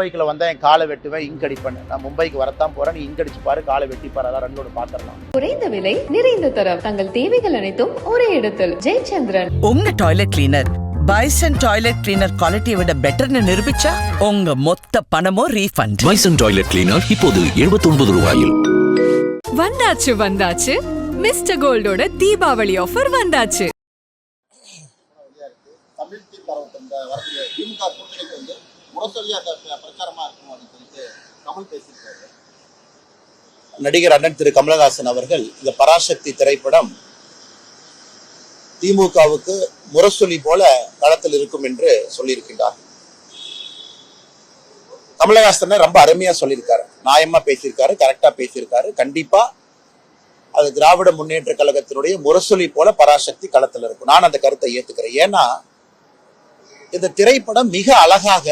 மும்பைக்குள்ள வந்தா என் காலை வெட்டுவேன், இங்க் அடிப்பேன். நான் மும்பைக்கு வரத்தான் போறேன், நீ இங்க் அடிச்சு பாரு, காலை வெட்டி பாரு, அதான் ரெண்டோட பாத்திரலாம். குறைந்த விலை, நிறைந்த தரம், தங்கள் தேவைகள் அனைத்தும் ஒரே இடத்தில். ஜெயச்சந்திரன். உங்க toilet cleaner bison toilet cleaner குவாலிட்டியை விட பெட்டர்னு நிரூபிச்சா உங்க மொத்த பணமும் ரீஃபண்ட். பைசன் டாய்லெட் கிளீனர் இப்போது 79 ரூபாயில். வந்தாச்சு மிஸ்டர் கோல்டோட தீபாவளி ஆஃபர் வந்தாச்சு. தமிழ் தீ பரவட்டும் வரக்கூடிய திமுக கூட்டணிக்கு வந்து முரசொலியா பிரச்சாரமா இருக்கும் அப்படின்னு சொல்லிட்டு கமல் பேசியிருக்காரு. நடிகர் அண்ணன் திரு கமலஹாசன் அவர்கள் இந்த பராசக்தி திரைப்படம் திமுகவுக்கு முரசொலி போல களத்தில் இருக்கும் என்று சொல்லியிருக்கின்றார். கமலஹாசன் ரொம்ப அருமையா சொல்லியிருக்காரு, நியாயமா பேசியிருக்காரு, கரெக்டா பேசியிருக்காரு. கண்டிப்பா அது திராவிட முன்னேற்ற கழகத்தினுடைய முரசொலி போல பராசக்தி களத்தில் இருக்கும். நான் அந்த கருத்தை ஏத்துக்கிறேன். ஏன்னா இந்த திரைப்படம் மிக அழகாக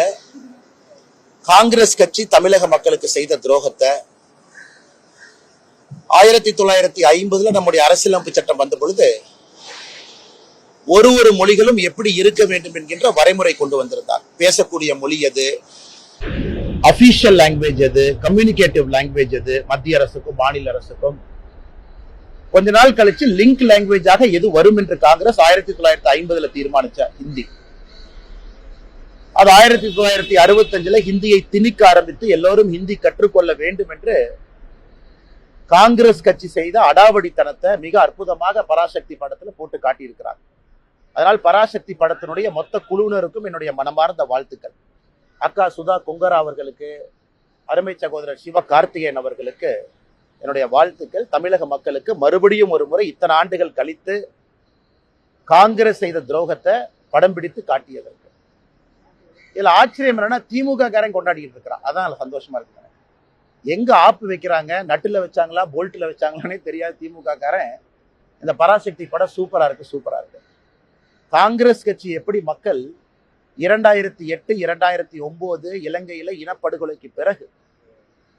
காங்கிரஸ் கட்சி தமிழக மக்களுக்கு செய்த துரோகத்தை 1950 நம்முடைய அரசியலமைப்பு சட்டம் வந்த பொழுது ஒரு மொழிகளும் எப்படி இருக்க வேண்டும் என்கின்ற வரைமுறை கொண்டு வந்திருந்தார். பேசக்கூடிய மொழி எது, அபிஷியல் லாங்குவேஜ் எது, கம்யூனிகேட்டிவ் லாங்குவேஜ் எது, மத்திய அரசுக்கும் மாநில அரசுக்கும். கொஞ்ச நாள் கழிச்சு லிங்க் லாங்குவேஜாக எது வரும் என்று காங்கிரஸ் 1950 தீர்மானிச்ச ஹிந்தி. அது 1965 ஹிந்தியை திணிக்க ஆரம்பித்து எல்லோரும் ஹிந்தி கற்றுக்கொள்ள வேண்டும் என்று காங்கிரஸ் கட்சி செய்த அடாவடித்தனத்தை மிக அற்புதமாக பராசக்தி படத்துல போட்டு காட்டியிருக்கிறார். அதனால் பராசக்தி படத்தினுடைய மொத்த குழுவினருக்கும் என்னுடைய மனமார்ந்த வாழ்த்துக்கள். அக்கா சுதா கொங்கரா அவர்களுக்கு, அருமை சகோதரர் சிவ கார்த்திகேயன் அவர்களுக்கு என்னுடைய வாழ்த்துக்கள். தமிழக மக்களுக்கு மறுபடியும் ஒரு முறை இத்தனை ஆண்டுகள் கழித்து காங்கிரஸ் செய்த துரோகத்தை படம் பிடித்து காட்டியதற்கு. இதுல ஆச்சரியம் என்னன்னா திமுக காரன் கொண்டாடிட்டு இருக்கிறான். அதான் சந்தோஷமா இருக்கு. எங்க ஆப்பு வைக்கிறாங்க, நட்டுல வச்சாங்களா போல்ட்ல வச்சாங்களானே தெரியாது திமுக காரன். இந்த பராசக்தி படம் சூப்பரா இருக்கு. காங்கிரஸ் கட்சி எப்படி மக்கள் 2008 2009 இலங்கையில இனப்படுகொலைக்கு பிறகு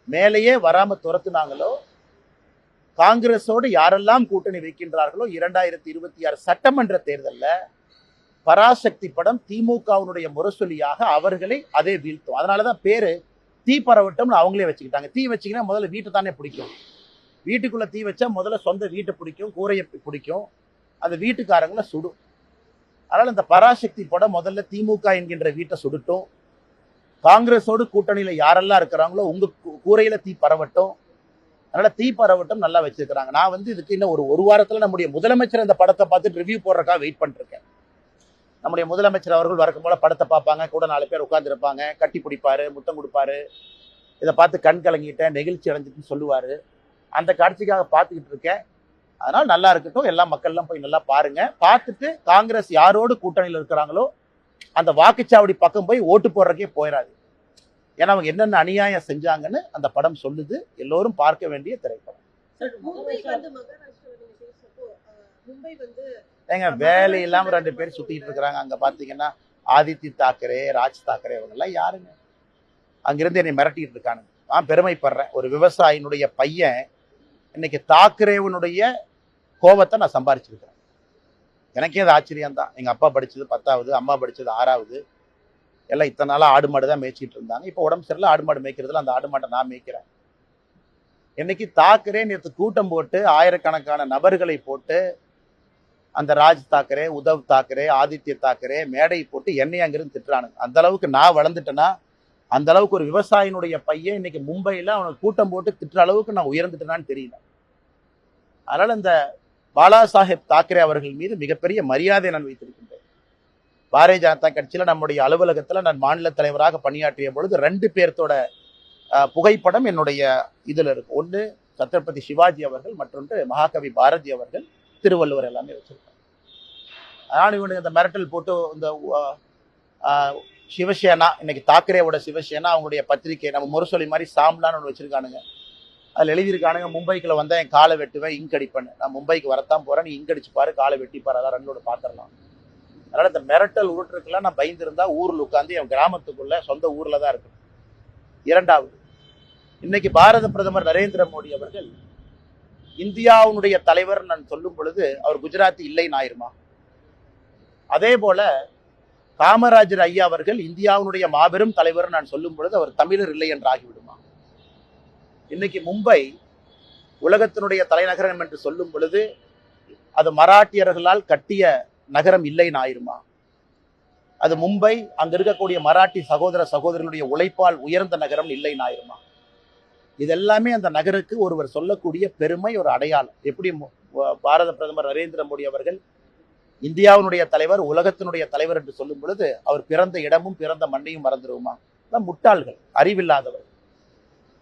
மேலேயே வராம துரத்துனாங்களோ, காங்கிரஸோடு யாரெல்லாம் கூட்டணி வைக்கின்றார்களோ 2026 சட்டமன்ற தேர்தலில் பராசக்தி படம் திமுகவினுடைய முரசொலியாக அவர்களை அதே வீழ்த்தும். அதனாலதான் பேரு தீ பரவட்டம்னு அவங்களே வச்சுக்கிட்டாங்க. தீ வச்சிங்கன்னா முதல்ல வீட்டை தானே பிடிக்கும். வீட்டுக்குள்ள தீ வச்சா முதல்ல சொந்த வீட்டை பிடிக்கும், கூரையை பிடிக்கும், அந்த வீட்டுக்காரங்களை சுடும். அதனால இந்த பராசக்தி படம் முதல்ல திமுக என்கின்ற வீட்டை சுடட்டும். காங்கிரஸோடு கூட்டணியில யாரெல்லாம் இருக்கிறாங்களோ உங்க கூரையில தீ பரவட்டும். அதனால தீ பரவட்டும் நல்லா வச்சிருக்கிறாங்க. நான் இதுக்கு இன்னும் ஒரு வாரத்துல நம்முடைய முதலமைச்சர் இந்த படத்தை பார்த்துட்டு ரிவ்யூ போடுறதுக்காக வெயிட் பண்ணிட்டு இருக்கேன். நம்முடைய முதலமைச்சர் அவர்கள் வழக்கம் போல படத்தை பார்ப்பாங்க, கூட 4 பேர் உட்கார்ந்து இருப்பாங்க, கட்டி பிடிப்பாரு, முத்தம் கொடுப்பாரு, இதை பார்த்து கண் கலங்கிட்டேன், நெகிழ்ச்சி அடைஞ்சிட்டுன்னு சொல்லுவாரு. அந்த காட்சிக்காக பார்த்துக்கிட்டு இருக்கேன். அதனால நல்லா இருக்கட்டும், எல்லா மக்கள்லாம் போய் நல்லா பாருங்க. பார்த்துட்டு காங்கிரஸ் யாரோடு கூட்டணியில் இருக்கிறாங்களோ அந்த வாக்குச்சாவடி பக்கம் போய் ஓட்டு போடுறதுக்கே போயிடாது. ஏன்னா அவங்க என்னென்ன அநியாயம் செஞ்சாங்கன்னு அந்த படம் சொல்லுது. எல்லோரும் பார்க்க வேண்டிய திரைப்படம். ஏங்க வேலை இல்லாம 2 பேர் சுத்திட்டு இருக்கிறாங்க. அங்க பாத்தீங்கன்னா ஆதித்ய தாக்கரே, ராஜ் தாக்கரே, அவங்க எல்லாம் யாருங்க? அங்கிருந்து என்னை மிரட்டிட்டு இருக்கானுங்க. நான் பெருமைப்படுறேன். ஒரு விவசாயினுடைய பையன் இன்னைக்கு தாக்கரேவனுடைய கோபத்தை நான் சம்பாரிச்சிருக்கிறேன். எனக்கே அது ஆச்சரியம் தான். எங்க அப்பா படிச்சது 10வது, அம்மா படிச்சது 6வது. எல்லாம் இத்தனை நாளா ஆடு மாடு தான் மேய்ச்சிட்டு இருந்தாங்க. இப்போ உடம்பு சரியில்லை, ஆடு மாடு மேய்க்கிறதுல அந்த ஆடு மாட்டை நான் மேய்க்கிறேன். இன்னைக்கு தாக்கரே நேற்று கூட்டம் போட்டு ஆயிரக்கணக்கான நபர்களை போட்டு அந்த ராஜ் தாக்கரே, உத்தவ் தாக்கரே, ஆதித்ய தாக்கரே மேடை போட்டு என்னை அங்கிருந்து திட்டுறானுங்க. அந்த அளவுக்கு நான் வளர்ந்துட்டேன்னா, அந்த அளவுக்கு ஒரு விவசாயினுடைய பையன் இன்னைக்கு மும்பையில் அவனுக்கு கூட்டம் போட்டு திட்டுற அளவுக்கு நான் உயர்ந்துட்டேனான்னு தெரியல. அதனால இந்த பாலா சாஹேப் தாக்கரே அவர்கள் மீது மிகப்பெரிய மரியாதை நான் வைத்திருக்கின்றேன். பாரதிய ஜனதா கட்சியில் நம்முடைய அலுவலகத்தில் நான் மாநில தலைவராக பணியாற்றிய பொழுது 2 பேர்த்தோட புகைப்படம் என்னுடைய இதில் இருக்கு. ஒன்று சத்ரபதி சிவாஜி அவர்கள், மற்றொன்று மகாகவி பாரதி அவர்கள், திருவள்ளுவர் எல்லாமே வச்சிருக்காங்க. அதனால் இவனுக்கு இந்த மிரட்டல் போட்டு இந்த சிவசேனா, இன்னைக்கு தாக்கரேவோட சிவசேனா அவங்களுடைய பத்திரிகை நம்ம முரசொலி மாதிரி சாம்லான்னு ஒன்று வச்சிருக்கானுங்க. அதில் எழுதியிருக்கானுங்க, மும்பைக்குள்ள வந்தா என் காலை வெட்டுவேன், இங்க் அடிப்பேன். நான் மும்பைக்கு வரத்தான் போறேன், நீ இங்க் அடிச்சு பாரு, காலை வெட்டி பாரு, அதான் ரெண்டோட பாத்திரலாம். அதனால இந்த மிரட்டல் உருட்டுருக்குலாம் நான் பயந்துருந்தா ஊரில் உட்காந்து என் கிராமத்துக்குள்ள சொந்த ஊர்ல தான் இருக்கணும். 2வது, இன்னைக்கு பாரத பிரதமர் நரேந்திர மோடி அவர்கள் இந்தியாவுடைய தலைவர் நான் சொல்லும் பொழுது அவர் குஜராத்தி இல்லைன்னு ஆயிருமா? அதே போல காமராஜர் ஐயா அவர்கள் இந்தியாவினுடைய மாபெரும் தலைவர் நான் சொல்லும் பொழுது அவர் தமிழர் இல்லை என்று ஆகிவிடுமா? இன்னைக்கு மும்பை உலகத்தினுடைய தலைநகரம் என்று சொல்லும் பொழுது அது மராட்டியர்களால் கட்டிய நகரம் இல்லைன்னு ஆயிருமா? அது மும்பை அங்க இருக்கக்கூடிய மராட்டி சகோதர சகோதரர்களுடைய உழைப்பால் உயர்ந்த நகரம் இல்லைன்னு ஆயிருமா? இதெல்லாமே அந்த நகருக்கு ஒருவர் சொல்லக்கூடிய பெருமை, ஒரு அடையாளம். எப்படி பாரத பிரதமர் நரேந்திர மோடி அவர்கள் இந்தியாவினுடைய தலைவர், உலகத்தினுடைய தலைவர் என்று சொல்லும் பொழுது அவர் பிறந்த இடமும் பிறந்த மண்ணையும் மறந்துடுவோமா? முட்டாள்கள், அறிவில்லாதவர்.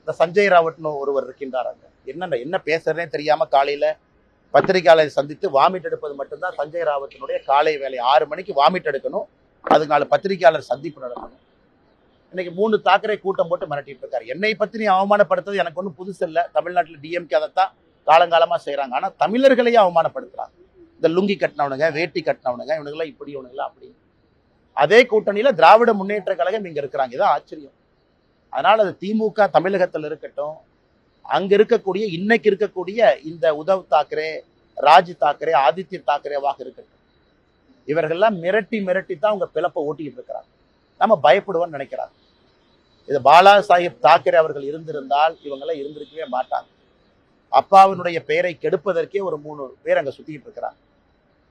இந்த சஞ்சய் ராவட்னு ஒருவர் இருக்கின்றார். அங்க என்ன பேசுறதே தெரியாம காலையில பத்திரிகையாளரை சந்தித்து வாமிட் எடுப்பது மட்டும்தான் சஞ்சய் ராவத்தினுடைய காலை வேலை. 6 மணிக்கு வாமிட் எடுக்கணும், அதுக்கு 4 பத்திரிகையாளர் சந்திப்பு நடக்கணும். இன்னைக்கு 3 தாக்கரே கூட்டம் போட்டு மிரட்டிட்டு இருக்காரு. என்னை பத்தி நீ அவமானப்படுத்துறது எனக்கு ஒன்றும் புதுசு இல்லை. தமிழ்நாட்டில் டிஎம்கே அதைத்தான் காலங்காலமா செய்யறாங்க. ஆனா தமிழர்களையே அவமானப்படுத்துறாங்க. இந்த லுங்கி கட்டினவனுங்க, வேட்டி கட்டினவனுங்க, இவனுங்களாம் இப்படி, இவனுங்களாம் அப்படி. அதே கூட்டணியில திராவிட முன்னேற்ற கழகம் இங்க இருக்கிறாங்க. இதான் ஆச்சரியம். அதனால அது திமுக தமிழகத்தில் இருக்கட்டும், அங்க இருக்கக்கூடிய இன்னைக்கு இருக்கக்கூடிய இந்த உத்தவ் தாக்கரே, ராஜ் தாக்கரே, ஆதித்ய தாக்கரேவாக இருக்கட்டும், இவர்கள்லாம் மிரட்டி தான் உங்க பிளப்பை ஓட்டிக்கிட்டு இருக்கிறாங்க. நம்ம பயப்படுவோம்னு நினைக்கிறாங்க. இது பாலா சாஹிப் தாக்கரே அவர்கள் இருந்திருந்தால் இவங்கெல்லாம் இருந்திருக்கவே மாட்டாங்க. அப்பாவினுடைய பெயரை கெடுப்பதற்கே ஒரு 3 பேர் அங்க சுத்திக்கிட்டு இருக்கிறாங்க.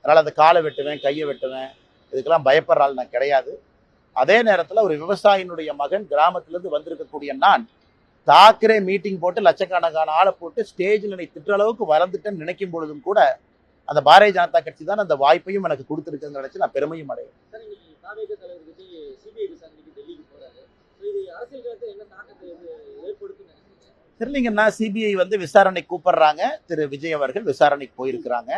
அதனால அந்த காலை வெட்டுவேன், கையை வெட்டுவேன், இதுக்கெல்லாம் பயப்படுற ஆள் நான் கிடையாது. அதே நேரத்தில் ஒரு விவசாயினுடைய மகன் கிராமத்திலிருந்து வந்திருக்கக்கூடிய நான் தாக்கரே மீட்டிங் போட்டு லட்சக்கணக்கான ஆளை போட்டு ஸ்டேஜில் நீ திட்டுற அளவுக்கு வளர்ந்துட்டேன்னு நினைக்கும் பொழுதும் கூட அந்த பாரதிய ஜனதா கட்சி தான் அந்த வாய்ப்பையும் எனக்கு கொடுத்துருக்குன்னு நினைச்சு நான் பெருமையும் அடையும். தெரியலீங்கன்னா சிபிஐ விசாரணை கூப்பிடுறாங்க. திரு விஜய் அவர்கள் விசாரணைக்கு போயிருக்கிறாங்க,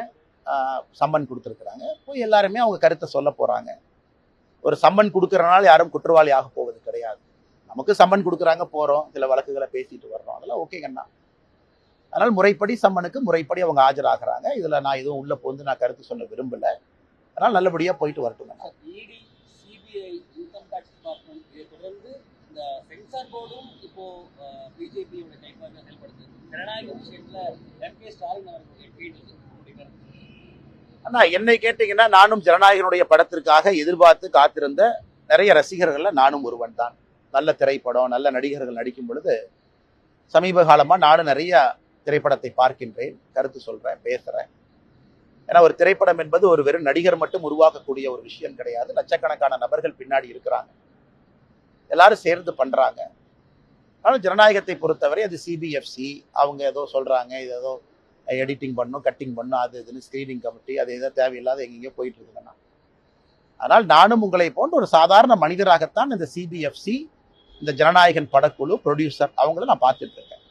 சம்மன் கொடுத்துருக்குறாங்க. போய் எல்லாருமே அவங்க கருத்தை சொல்ல போறாங்க. ஒரு சம்மன் கொடுக்கறனால யாரும் குற்றவாளி ஆக போவது கிடையாது. நமக்கு சம்மன் கொடுக்குறாங்க, போறோம், சில வழக்குகளை பேசிட்டு வர்றோம், அதெல்லாம் ஓகேங்கண்ணா. அதனால முறைப்படி சம்மனுக்கு முறைப்படி அவங்க ஆஜராகிறாங்க. இதுல நான் எதுவும் உள்ள போந்து நான் கருத்து சொல்ல விரும்பல. அதனால நல்லபடியா போயிட்டு வரட்டும். இடி, சிபிஐ, இன்கம் டாக்ஸ் டிபார்ட்மெண்ட், இதை தொடர்ந்து இந்த சென்சார் போர்டும் இப்போ பிஜேபியோட கைப்பாக செயல்படுது. ஜனநாயக விஷயத்துல எம்.கே. ஸ்டாலின் அவர்களுடைய ட்வீட் இது. ஆனா என்னை கேட்டீங்கன்னா நானும் ஜனநாயகனுடைய படத்திற்காக எதிர்பார்த்து காத்திருந்த நிறைய ரசிகர்கள்ல நானும் ஒருவன் தான். நல்ல திரைப்படம், நல்ல நடிகர்கள் நடிக்கும் பொழுது சமீப காலமா நானும் நிறைய திரைப்படத்தை பார்க்கின்றேன், கருத்து சொல்றேன், பேசுறேன். ஏன்னா ஒரு திரைப்படம் என்பது ஒரு வெறும் நடிகர் மட்டும் உருவாக்கக்கூடிய ஒரு விஷயம் கிடையாது. லட்சக்கணக்கான நபர்கள் பின்னாடி இருக்கிறாங்க, எல்லாரும் சேர்ந்து பண்றாங்க. ஆனால் ஜனநாயகத்தை பொறுத்தவரை அது சிபிஎஃப்சி, அவங்க ஏதோ சொல்றாங்க, இது ஏதோ எடிட்டிங் பண்ணும், கட்டிங் பண்ணும், அது இதுன்னு ஸ்கிரீனிங் கமிட்டி, அது ஏதோ தேவையில்லாத எங்கெங்கயோ போயிட்டு இருக்குங்கண்ணா. ஆனால் நானும் உங்களை போன்ற ஒரு சாதாரண மனிதராகத்தான் இந்த சிபிஎஃப்சி, இந்த ஜனநாயகன் படக்குழு, ப்ரொடியூசர், அவங்கள நான் பார்த்துட்டு இருக்கேன்.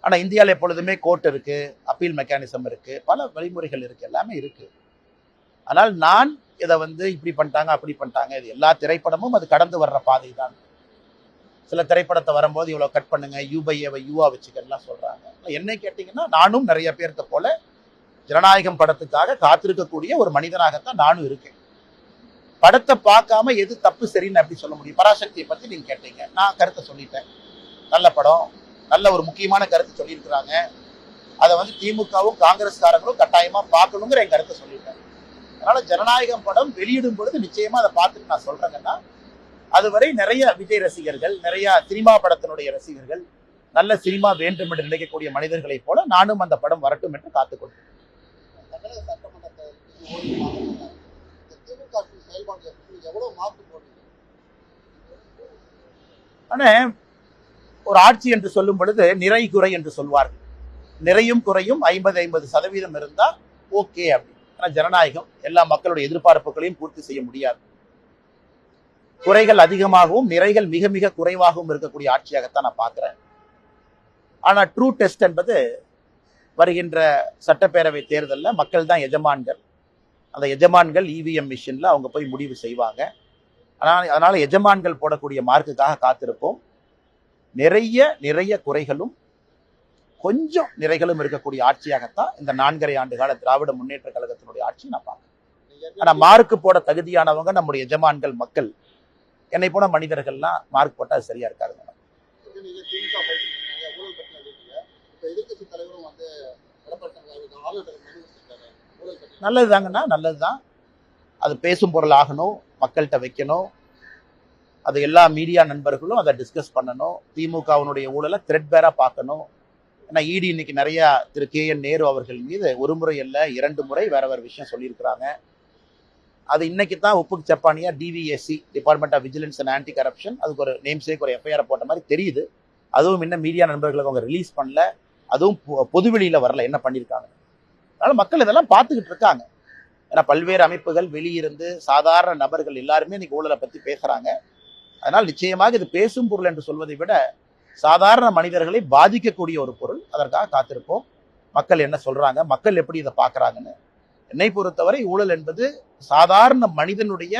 ஆனா இந்தியாவில் எப்பொழுதுமே கோர்ட் இருக்கு, அப்பீல் மெக்கானிசம் இருக்கு, பல வழிமுறைகள் இருக்கு, எல்லாமே இருக்கு. ஆனால் நான் இதை இப்படி பண்ணிட்டாங்க, அப்படி பண்ணிட்டாங்க, இது எல்லா திரைப்படமும் அது கடந்து வர்ற பாதை தான். சில திரைப்படத்தை வரும்போது இவ்வளவு கட் பண்ணுங்க, யூ/ஏவை யூவா வச்சுக்கலாம் சொல்றாங்க. என்னை கேட்டீங்கன்னா நானும் நிறைய பேர்த்த போல ஜனநாயகம் படத்துக்காக காத்திருக்கக்கூடிய ஒரு மனிதனாகத்தான் நானும் இருக்கேன். படத்தை பார்க்காம எது தப்பு சரின்னு அப்படி சொல்ல முடியும்? பராசக்தியை பத்தி நீங்க கேட்டீங்க, நான் கருத்தை சொல்லிட்டேன். நல்ல படம், நல்ல ஒரு முக்கியமான கருத்து சொல்லியிருக்கிறாங்க. அதை திமுகவும் காங்கிரஸ்காரங்களும் கட்டாயமா பார்க்கணுங்கிற என் கருத்தை சொல்லிட்டேன். அதனால ஜனநாயகம் படம் வெளியிடும் பொழுது நிச்சயமா அதை பார்த்துட்டு நான் சொல்றேங்கன்னா, அதுவரை நிறைய விஜய் ரசிகர்கள், நிறைய சினிமா படத்தினுடைய ரசிகர்கள், நல்ல சினிமா வேண்டும் என்று நினைக்கக்கூடிய மனிதர்களை போல நானும் அந்த படம் வரட்டும் என்று காத்துக்கொண்டேன். ஆனா ஒரு ஆட்சி என்று சொல்லும் பொழுது நிறை குறை என்று சொல்வார்கள். நிறையும் குறையும் 50-50% இருந்தா ஓகே அப்படி. ஆனா ஜனநாயகம் எல்லா மக்களுடைய எதிர்பார்ப்புகளையும் பூர்த்தி செய்ய முடியாது. குறைகள் அதிகமாகவும் நிறைகள் மிக மிக குறைவாகவும் இருக்கக்கூடிய ஆட்சியாகத்தான் நான் பார்க்கிறேன். ஆனா ட்ரூ டெஸ்ட் என்பது வருகின்ற சட்டப்பேரவை தேர்தலில் மக்கள் தான் எஜமான்கள். அந்த எஜமான்கள் இவிஎம் மிஷின்ல அவங்க போய் முடிவு செய்வாங்க. அதனால எஜமான்கள் போடக்கூடிய மார்க்குக்காக காத்திருப்போம். நிறைய குறைகளும் கொஞ்சம் நிறைகளும் இருக்கக்கூடிய ஆட்சியாகத்தான் இந்த 4.5 ஆண்டு கால திராவிட முன்னேற்ற கழகத்தினுடைய ஆட்சி நான் பார்க்கிறேன். ஆனா மார்க்கு போட தகுதியானவங்க நம்முடைய எஜமான்கள் மக்கள். என்னை போன மனிதர்கள்லாம் மார்க் போட்டா அது சரியா இருக்காது. நல்லதுதாங்கண்ணா, நல்லதுதான். அது பேசும் பொருள் ஆகணும், மக்கள்கிட்ட வைக்கணும். அது எல்லா மீடியா நண்பர்களும் அதை டிஸ்கஸ் பண்ணணும். திமுகவினுடைய ஊழலை த்ரெட்பேரா பார்க்கணும். ஏன்னா இடி இன்னைக்கு நிறைய திரு KN நேரு அவர்கள் மீது ஒரு முறை அல்ல 2 முறை வேற வேற விஷயம் சொல்லியிருக்கிறாங்க. அது இன்னைக்கு தான் உப்புக்கு சப்பானியா DVAC, department of vigilance and anti corruption, அதுக்கு ஒரு நேம் சேக் ஒரு FIR போட்ட மாதிரி தெரியுது. அதுவும் இன்னும் மீடியா நண்பர்களுக்கு அவங்க ரிலீஸ் பண்ணல, அதுவும் பொதுவெளியில வரல என்ன பண்ணியிருக்காங்க. அதனால மக்கள் இதெல்லாம் பார்த்துக்கிட்டு இருக்காங்க. ஏன்னா பல்வேறு அமைப்புகள் வெளியிருந்து சாதாரண நபர்கள் எல்லாருமே இன்னைக்கு ஊழலை பத்தி பேசுறாங்க. அதனால் நிச்சயமாக இது பேசும் பொருள் என்று சொல்வதை விட சாதாரண மனிதர்களை பாதிக்கக்கூடிய ஒரு பொருள். அதற்காக காத்திருப்போம். மக்கள் என்ன சொல்றாங்க, மக்கள் எப்படி இதை பார்க்கறாங்கன்னு. என்னை பொறுத்தவரை ஊழல் என்பது சாதாரண மனிதனுடைய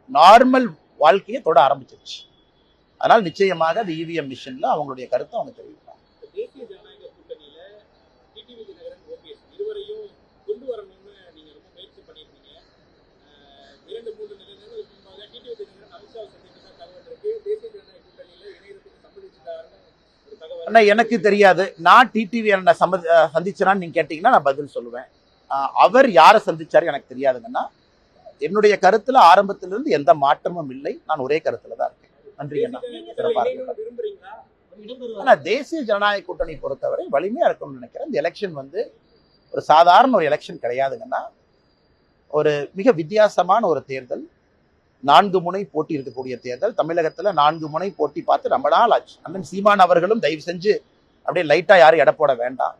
நார்மல் வாழ்க்கையை தொட ஆரம்பிச்சிருச்சு. அதனால் நிச்சயமாக அது EVM மிஷின்ல அவங்களுடைய கருத்தை அவங்க தெரிவிப்பாங்க. தேசிய ஜனநாயக கூட்டணியில டிடிவி தினகரன் ஓபிஎஸ் இருவரையும் கொண்டு வரணும்னு நீங்க ரொம்ப முயற்சி பண்ணியிருக்கீங்க. 2-3 நிலைகளுக்கு முன்பாக டிடிவி தினகரன் அமித்ஷா சந்தித்ததா தகவல் இருக்கு. தேசிய ஜனநாயக கூட்டணியில இணையத்துக்கு சம்மதிச்சிட்டாருன்னு ஒரு தகவல். ஆனா எனக்கு தெரியாது. நான் டிடிவி என்ன சந்திச்சேனான்னு நீங்க கேட்டீங்கன்னா நான் பதில் சொல்லுவேன். அவர் யாரை சந்திச்சாரு எனக்கு தெரியாதுங்கன்னா, என்னுடைய கருத்துல ஆரம்பத்திலிருந்து எந்த மாற்றமும் இல்லை. நான் ஒரே கருத்துல தான் இருக்கேன். நன்றி அண்ணா. விரும்புறீங்களா? ஆனா தேசிய ஜனநாயக கூட்டணி பொறுத்தவரை வலிமையா இருக்கும்னு நினைக்கிறேன். இந்த எலெக்ஷன் வந்து ஒரு சாதாரண ஒரு எலெக்ஷன் கிடையாதுங்கன்னா, ஒரு மிக வித்தியாசமான ஒரு தேர்தல். 4 முனை போட்டி இருக்கக்கூடிய தேர்தல். தமிழகத்துல 4 முனை போட்டி பார்த்து ரொம்ப நாள் ஆச்சு. அண்ணன் சீமான் அவர்களும் தயவு செஞ்சு அப்படியே லைட்டா யாரும் எடை போட வேண்டாம்.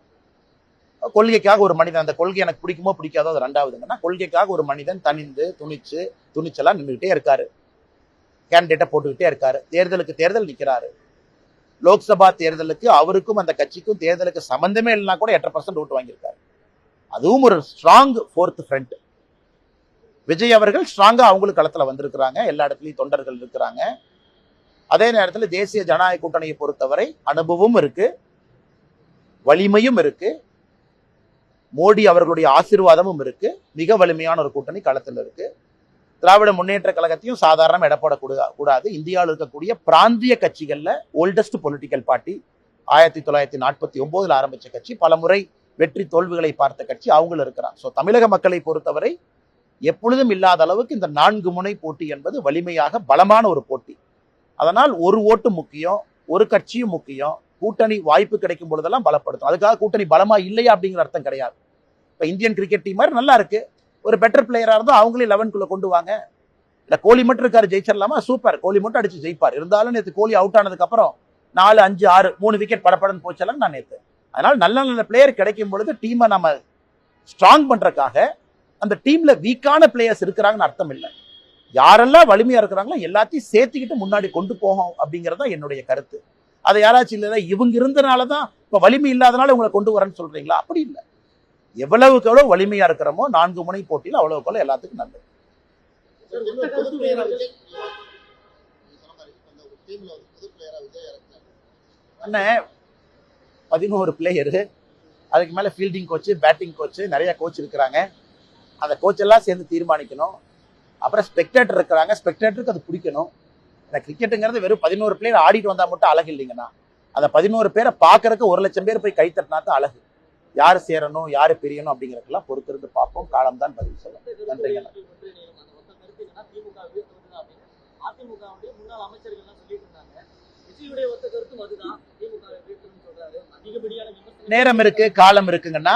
கொள்கைக்காக ஒரு மனிதன், அந்த கொள்கை எனக்கு பிடிக்குமோ பிடிக்காதோ அது 2வதுங்கன்னா, கொள்கைக்காக ஒரு மனிதன் தனிந்து துணிச்சலா நின்றுகிட்டே இருக்காரு. கேண்டிடேட்டை போட்டுக்கிட்டே இருக்காரு. தேர்தலுக்கு தேர்தல் நிற்கிறாரு. லோக்சபா தேர்தலுக்கு அவருக்கும் அந்த கட்சிக்கும் தேர்தலுக்கு சம்பந்தமே இல்லைனா கூட 8% ஓட்டு வாங்கியிருக்காரு. அதுவும் ஒரு ஸ்ட்ராங் 4th ஃப்ரண்ட். விஜய் அவர்கள் ஸ்ட்ராங்கா அவங்களுக்கு களத்துல வந்திருக்கிறாங்க. எல்லா இடத்துலயும் தொண்டர்கள் இருக்கிறாங்க. அதே நேரத்தில் தேசிய ஜனநாயக கூட்டணியை பொறுத்தவரை அனுபவமும் இருக்கு, வலிமையும் இருக்கு, மோடி அவர்களுடைய ஆசீர்வாதமும் இருக்கு. மிக வலிமையான ஒரு கூட்டணி களத்தில் இருக்கு. திராவிட முன்னேற்ற கழகத்தையும் சாதாரண இடப்படக்கூடாது. இந்தியாவில் இருக்கக்கூடிய பிராந்திய கட்சிகள்ல ஓல்டஸ்ட் பொலிட்டிக்கல் பார்ட்டி, 1949 ஆரம்பிச்ச கட்சி, பல முறை வெற்றி தோல்விகளை பார்த்த கட்சி அவங்களும் இருக்கிறாங்க. ஸோ தமிழக மக்களை பொறுத்தவரை எப்பொழுதும் இல்லாத அளவுக்கு இந்த 4 முனை போட்டி என்பது வலிமையாக பலமான ஒரு போட்டி. அதனால் ஒரு ஓட்டு முக்கியம், ஒரு கட்சியும் முக்கியம். கூட்டணி வாய்ப்பு கிடைக்கும் பொழுதெல்லாம் பலப்படுத்தும். அதுக்காக கூட்டணி பலமா இல்லையா அப்படிங்கிற அர்த்தம் கிடையாது. இப்ப இந்தியன் கிரிக்கெட் டீம் மாதிரி நல்லா இருக்கு, ஒரு பெட்டர் பிளேயரா இருந்தால் அவங்களே 11க்குள்ள கொண்டு வாங்க. இல்லை கோலி மட்டும் இருக்காரு ஜெயிச்சிடலாமா? சூப்பர், கோலி மட்டும் அடிச்சு ஜெயிப்பார். இருந்தாலும் நேற்று கோலி அவுட் ஆனதுக்கு அப்புறம் 4, 5, 6, 3 விக்கெட் படப்படன்னு போச்சலாம் நான் நேற்று. அதனால நல்ல நல்ல பிளேயர் கிடைக்கும் பொழுது டீமை நம்ம ஸ்ட்ராங் பண்றதுக்காக அந்த டீம்ல வீக்கான பிளேயர்ஸ் இருக்கிறாங்கன்னு அர்த்தம் இல்லை. யாரெல்லாம் வலிமையா இருக்கிறாங்களோ எல்லாத்தையும் சேர்த்துக்கிட்டு முன்னாடி கொண்டு போகும் அப்படிங்கிறது தான் என்னுடைய கருத்து. அதை யாராச்சும் இல்லை இவங்க இருந்தனாலதான் இப்ப வலிமை இல்லாதனால உங்களை கொண்டு வரேன்னு சொல்றீங்களா? அப்படி இல்லை. எவ்வளவுக்கு எவ்வளவு வலிமையா இருக்கிறோமோ 4 முனை போட்டியில் அவ்வளவுக்கு எவ்வளவு எல்லாத்துக்கும் நல்லது. அண்ணே 11 பிளேயரு, அதுக்கு மேல ஃபீல்டிங் கோச்சு, பேட்டிங் கோச்சு, நிறைய கோச் இருக்கிறாங்க. அந்த கோச் எல்லாம் சேர்ந்து தீர்மானிக்கணும். அப்புறம் ஸ்பெக்டேட்டர் இருக்கிறாங்க, ஸ்பெக்டேட்டருக்கு அது பிடிக்கணும். இந்த கிரிக்கெட்டுங்கிறது வெறும் 11 பிளேயர் ஆடிட்டு வந்தா மட்டும் அழகு இல்லைங்கண்ணா. அந்த 11 பேரை பார்க்கறதுக்கு 1 லட்சம் பேர் போய் கை தட்டினா தான் அழகு. யாரு சேரணும், யாரு பிரியணும் அப்படிங்கிறதுக்கெல்லாம் பொறுத்திருந்து பார்ப்போம். காலம் தான் பதில் சொல்லும். நன்றிங்கண்ணா. அதிமுகவுடைய முன்னாள் அமைச்சர்கள் சொல்லிட்டு இருந்தாங்க. விஜயுடைய ஒத்த கருத்தும் அதுதான். திமுக சொல்றாரு அதிகப்படியான நேரம் இருக்கு, காலம் இருக்குங்கன்னா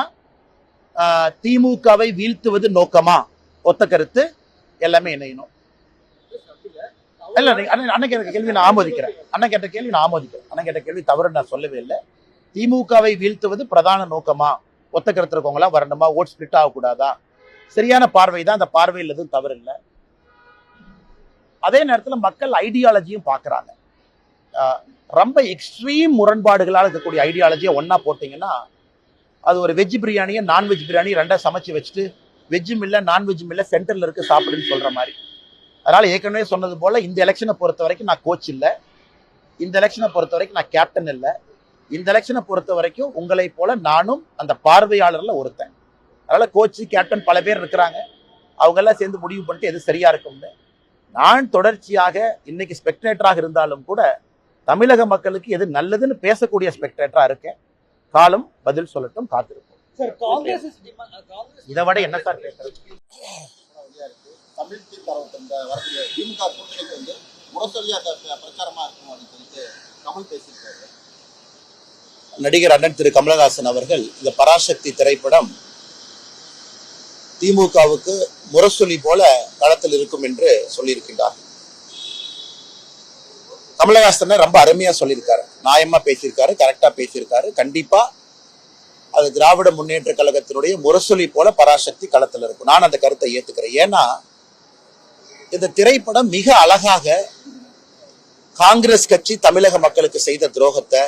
திமுகவை வீழ்த்துவது நோக்கமா? ஒத்த கருத்து எல்லாமே இணையணும். இல்ல அண்ணன் கேட்ட கேள்வி நான் ஆமோதிக்கிறேன். அண்ணன் கேட்ட கேள்வி நான் ஆமோதிக்கிறேன். அண்ணன் கேட்ட கேள்வி தவறு நான் சொல்லவே இல்லை. திமுகவை வீழ்த்துவது பிரதான நோக்கமா? ஒத்த கருத்து இருக்கவங்களா வரணுமா? ஓட் ஸ்பிளிட் ஆகக்கூடாதா? சரியான பார்வை தான். அந்த பார்வையில் எதுவும் தவறு இல்லை. அதே நேரத்தில் மக்கள் ஐடியாலஜியும் பார்க்குறாங்க. ரொம்ப எக்ஸ்ட்ரீம் முரண்பாடுகளால் இருக்கக்கூடிய ஐடியாலஜியை ஒன்னா போட்டிங்கன்னா அது ஒரு வெஜ் பிரியாணியை நான்வெஜ் பிரியாணி 2 சமைச்சு வச்சுட்டு வெஜ்ஜும் இல்லை நான்வெஜ்ஜும் இல்லை சென்டரில் இருக்கு சாப்பிடுன்னு சொல்ற மாதிரி. அதனால ஏற்கனவே சொன்னது போல இந்த எலெக்ஷனை பொறுத்த வரைக்கும் நான் கோச் இல்லை, இந்த எலெக்ஷனை பொறுத்த வரைக்கும் நான் கேப்டன் இல்லை, இந்த எலெக்ஷனை பொறுத்த வரைக்கும் உங்களை போல நானும் அந்த பார்வையாளர்ல ஒருத்தன். அதனால கோச்சு கேப்டன் பல பேர் இருக்கிறாங்க, அவங்க எல்லாம் சேர்ந்து முடிவு பண்ணிட்டு எது சரியா இருக்கும்னு. நான் தொடர்ச்சியாக இன்னைக்கு ஸ்பெக்டேட்டராக இருந்தாலும் கூட தமிழக மக்களுக்கு எது நல்லதுன்னு பேசக்கூடிய ஸ்பெக்டேட்டரா இருக்கேன். காலம் பதில் சொல்லட்டும், காத்திருப்போம். சார் காங்கிரஸ் இதை விட என்ன சார் பேசுறது? தமிழ் தரவட்டம் இந்த வரக்கூடிய திமுக கூட்டணிக்கு வந்து முரசொல்லி அந்த பிரச்சாரமா இருக்கும் அப்படின்னு சொல்லிட்டு கமல் பேசியிருக்காரு. நடிகர் அண்ணன் திரு கமலஹாசன் அவர்கள் இந்த பராசக்தி திரைப்படம் திமுகவுக்கு முரசொலி போல களத்தில் இருக்கும் என்று சொல்லியிருக்கின்றார். கமலஹாசன் ரொம்ப அருமையா சொல்லியிருக்காரு, நியாயமா பேசியிருக்காரு, கரெக்டா பேசியிருக்காரு. கண்டிப்பா அது திராவிட முன்னேற்ற கழகத்தினுடைய முரசொலி போல பராசக்தி களத்தில் இருக்கும். நான் அந்த கருத்தை ஏத்துக்கிறேன். ஏன்னா இந்த திரைப்படம் மிக அழகாக காங்கிரஸ் கட்சி தமிழக மக்களுக்கு செய்த துரோகத்தை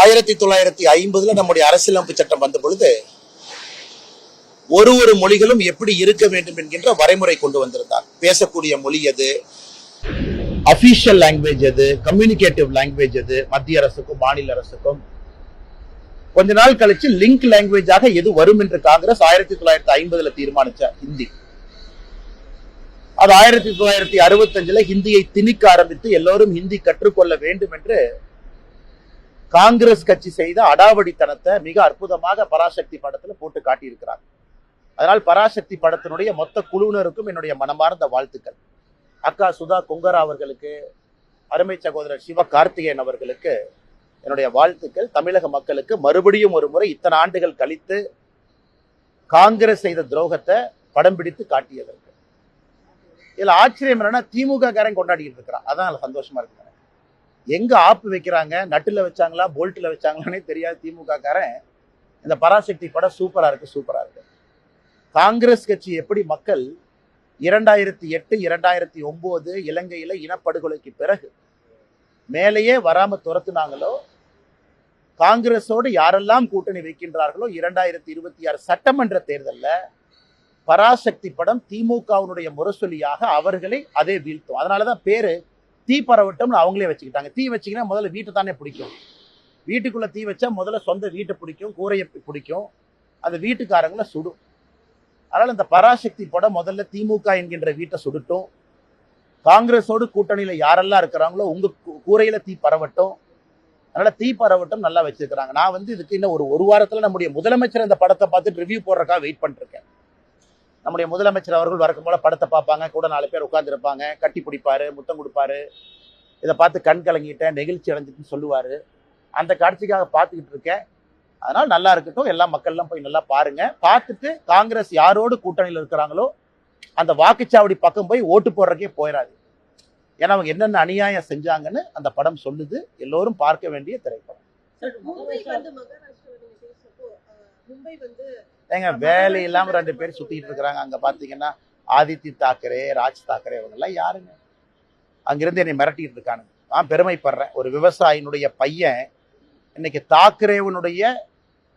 1950 நம்முடைய அரசியலமைப்பு சட்டம் வந்த பொழுது ஒரு மொழிகளும் எப்படி இருக்க வேண்டும் என்கின்ற வரைமுறை கொண்டு வந்திருந்தார். பேசக்கூடிய மொழி எது, அபிஷியல் லாங்குவேஜ் எது, கம்யூனிகேட்டிவ் லாங்குவேஜ் எது, மத்திய அரசுக்கும் மாநில அரசுக்கும். கொஞ்ச நாள் கழிச்சு லிங்க் லாங்குவேஜாக எது வரும் என்று காங்கிரஸ் 1950 தீர்மானிச்ச ஹிந்தி. அது 1965 ஹிந்தியை திணிக்க ஆரம்பித்து எல்லோரும் ஹிந்தி கற்றுக்கொள்ள வேண்டும் என்று காங்கிரஸ் கட்சி செய்த அடாவடித்தனத்தை மிக அற்புதமாக பராசக்தி படத்துல போட்டு காட்டியிருக்கிறார். அதனால் பராசக்தி படத்தினுடைய மொத்த குழுவினருக்கும் என்னுடைய மனமார்ந்த வாழ்த்துக்கள். அக்கா சுதா கொங்கரா அவர்களுக்கு, அருமை சகோதரர் சிவ கார்த்திகேயன் அவர்களுக்கு என்னுடைய வாழ்த்துக்கள். தமிழக மக்களுக்கு மறுபடியும் ஒரு முறை இத்தனை ஆண்டுகள் கழித்து காங்கிரஸ் செய்த துரோகத்தை படம் பிடித்து காட்டியதற்கு. இதுல ஆச்சரியம் என்னன்னா திமுக காரன் கொண்டாடிட்டு இருக்கிறான். அதான் சந்தோஷமா இருக்கு. எங்க ஆப்பு வைக்கிறாங்க, நட்டுல வச்சாங்களா போல்ட்ல வச்சாங்களானே தெரியாது திமுக காரன். இந்த பராசக்தி படம் சூப்பரா இருக்கு. காங்கிரஸ் கட்சி எப்படி மக்கள் 2008 2009 இலங்கையில இனப்படுகொலைக்கு பிறகு மேலேயே வராம துரத்துனாங்களோ, காங்கிரஸோடு யாரெல்லாம் கூட்டணி வைக்கின்றார்களோ 2026 சட்டமன்ற தேர்தல்ல பராசக்தி படம் திமுகவினுடைய முரசொலியாக அவர்களை அதே வீழ்த்தும். அதனாலதான் பேரு தீ பரவட்டம்னு அவங்களே வச்சுக்கிட்டாங்க. தீ வச்சிங்கன்னா முதல்ல வீட்டை தானே பிடிக்கும். வீட்டுக்குள்ள தீ வச்சா முதல்ல சொந்த வீட்டை பிடிக்கும், கூரையை பிடிக்கும், அந்த வீட்டுக்காரங்களை சுடும். அதனால இந்த பராசக்தி படம் முதல்ல திமுக என்கின்ற வீட்டை சுடுட்டும். காங்கிரஸோடு கூட்டணியில யாரெல்லாம் இருக்கிறாங்களோ உங்க கூரையில தீ பரவட்டும். அதனால தீ பரவட்டும் நல்லா வச்சிருக்கிறாங்க. நான் இதுக்கு இன்னும் ஒரு வாரத்துல நம்முடைய முதலமைச்சர் இந்த படத்தை பார்த்துட்டு ரிவ்யூ போடுறதுக்காக வெயிட் பண்ணிட்டு இருக்கேன். நம்முடைய முதலமைச்சர் அவர்கள் வழக்கம் போல படத்தை பார்ப்பாங்க, கூட 4 பேர் உட்கார்ந்துருப்பாங்க, கட்டி பிடிப்பாரு, முத்தம் கொடுப்பாரு, இதை பார்த்து கண் கலங்கிட்டேன், நெகிழ்ச்சி அடைஞ்சிட்டுன்னு சொல்லுவாரு. அந்த காட்சிக்காக பார்த்துக்கிட்டு இருக்கேன். அதனால நல்லா இருக்கட்டும், எல்லா மக்கள்லாம் போய் நல்லா பாருங்க. பார்த்துட்டு காங்கிரஸ் யாரோடு கூட்டணியில் இருக்கிறாங்களோ அந்த வாக்குச்சாவடி பக்கம் போய் ஓட்டு போடுறதுக்கே போயிடாது. ஏன்னா அவங்க என்னென்ன அநியாயம் செஞ்சாங்கன்னு அந்த படம் சொல்லுது. எல்லோரும் பார்க்க வேண்டிய திரைப்படம். ஏங்க வேலை இல்லாம 2 பேர் சுத்திட்டு இருக்கிறாங்க. அங்க பாத்தீங்கன்னா ஆதித்ய தாக்கரே, ராஜ் தாக்கரே, அவங்க எல்லாம் யாருங்க? அங்கிருந்து என்னை மிரட்டிட்டு இருக்கானுங்க. நான் பெருமைப்படுறேன். ஒரு விவசாயினுடைய பையன் இன்னைக்கு தாக்கரேவனுடைய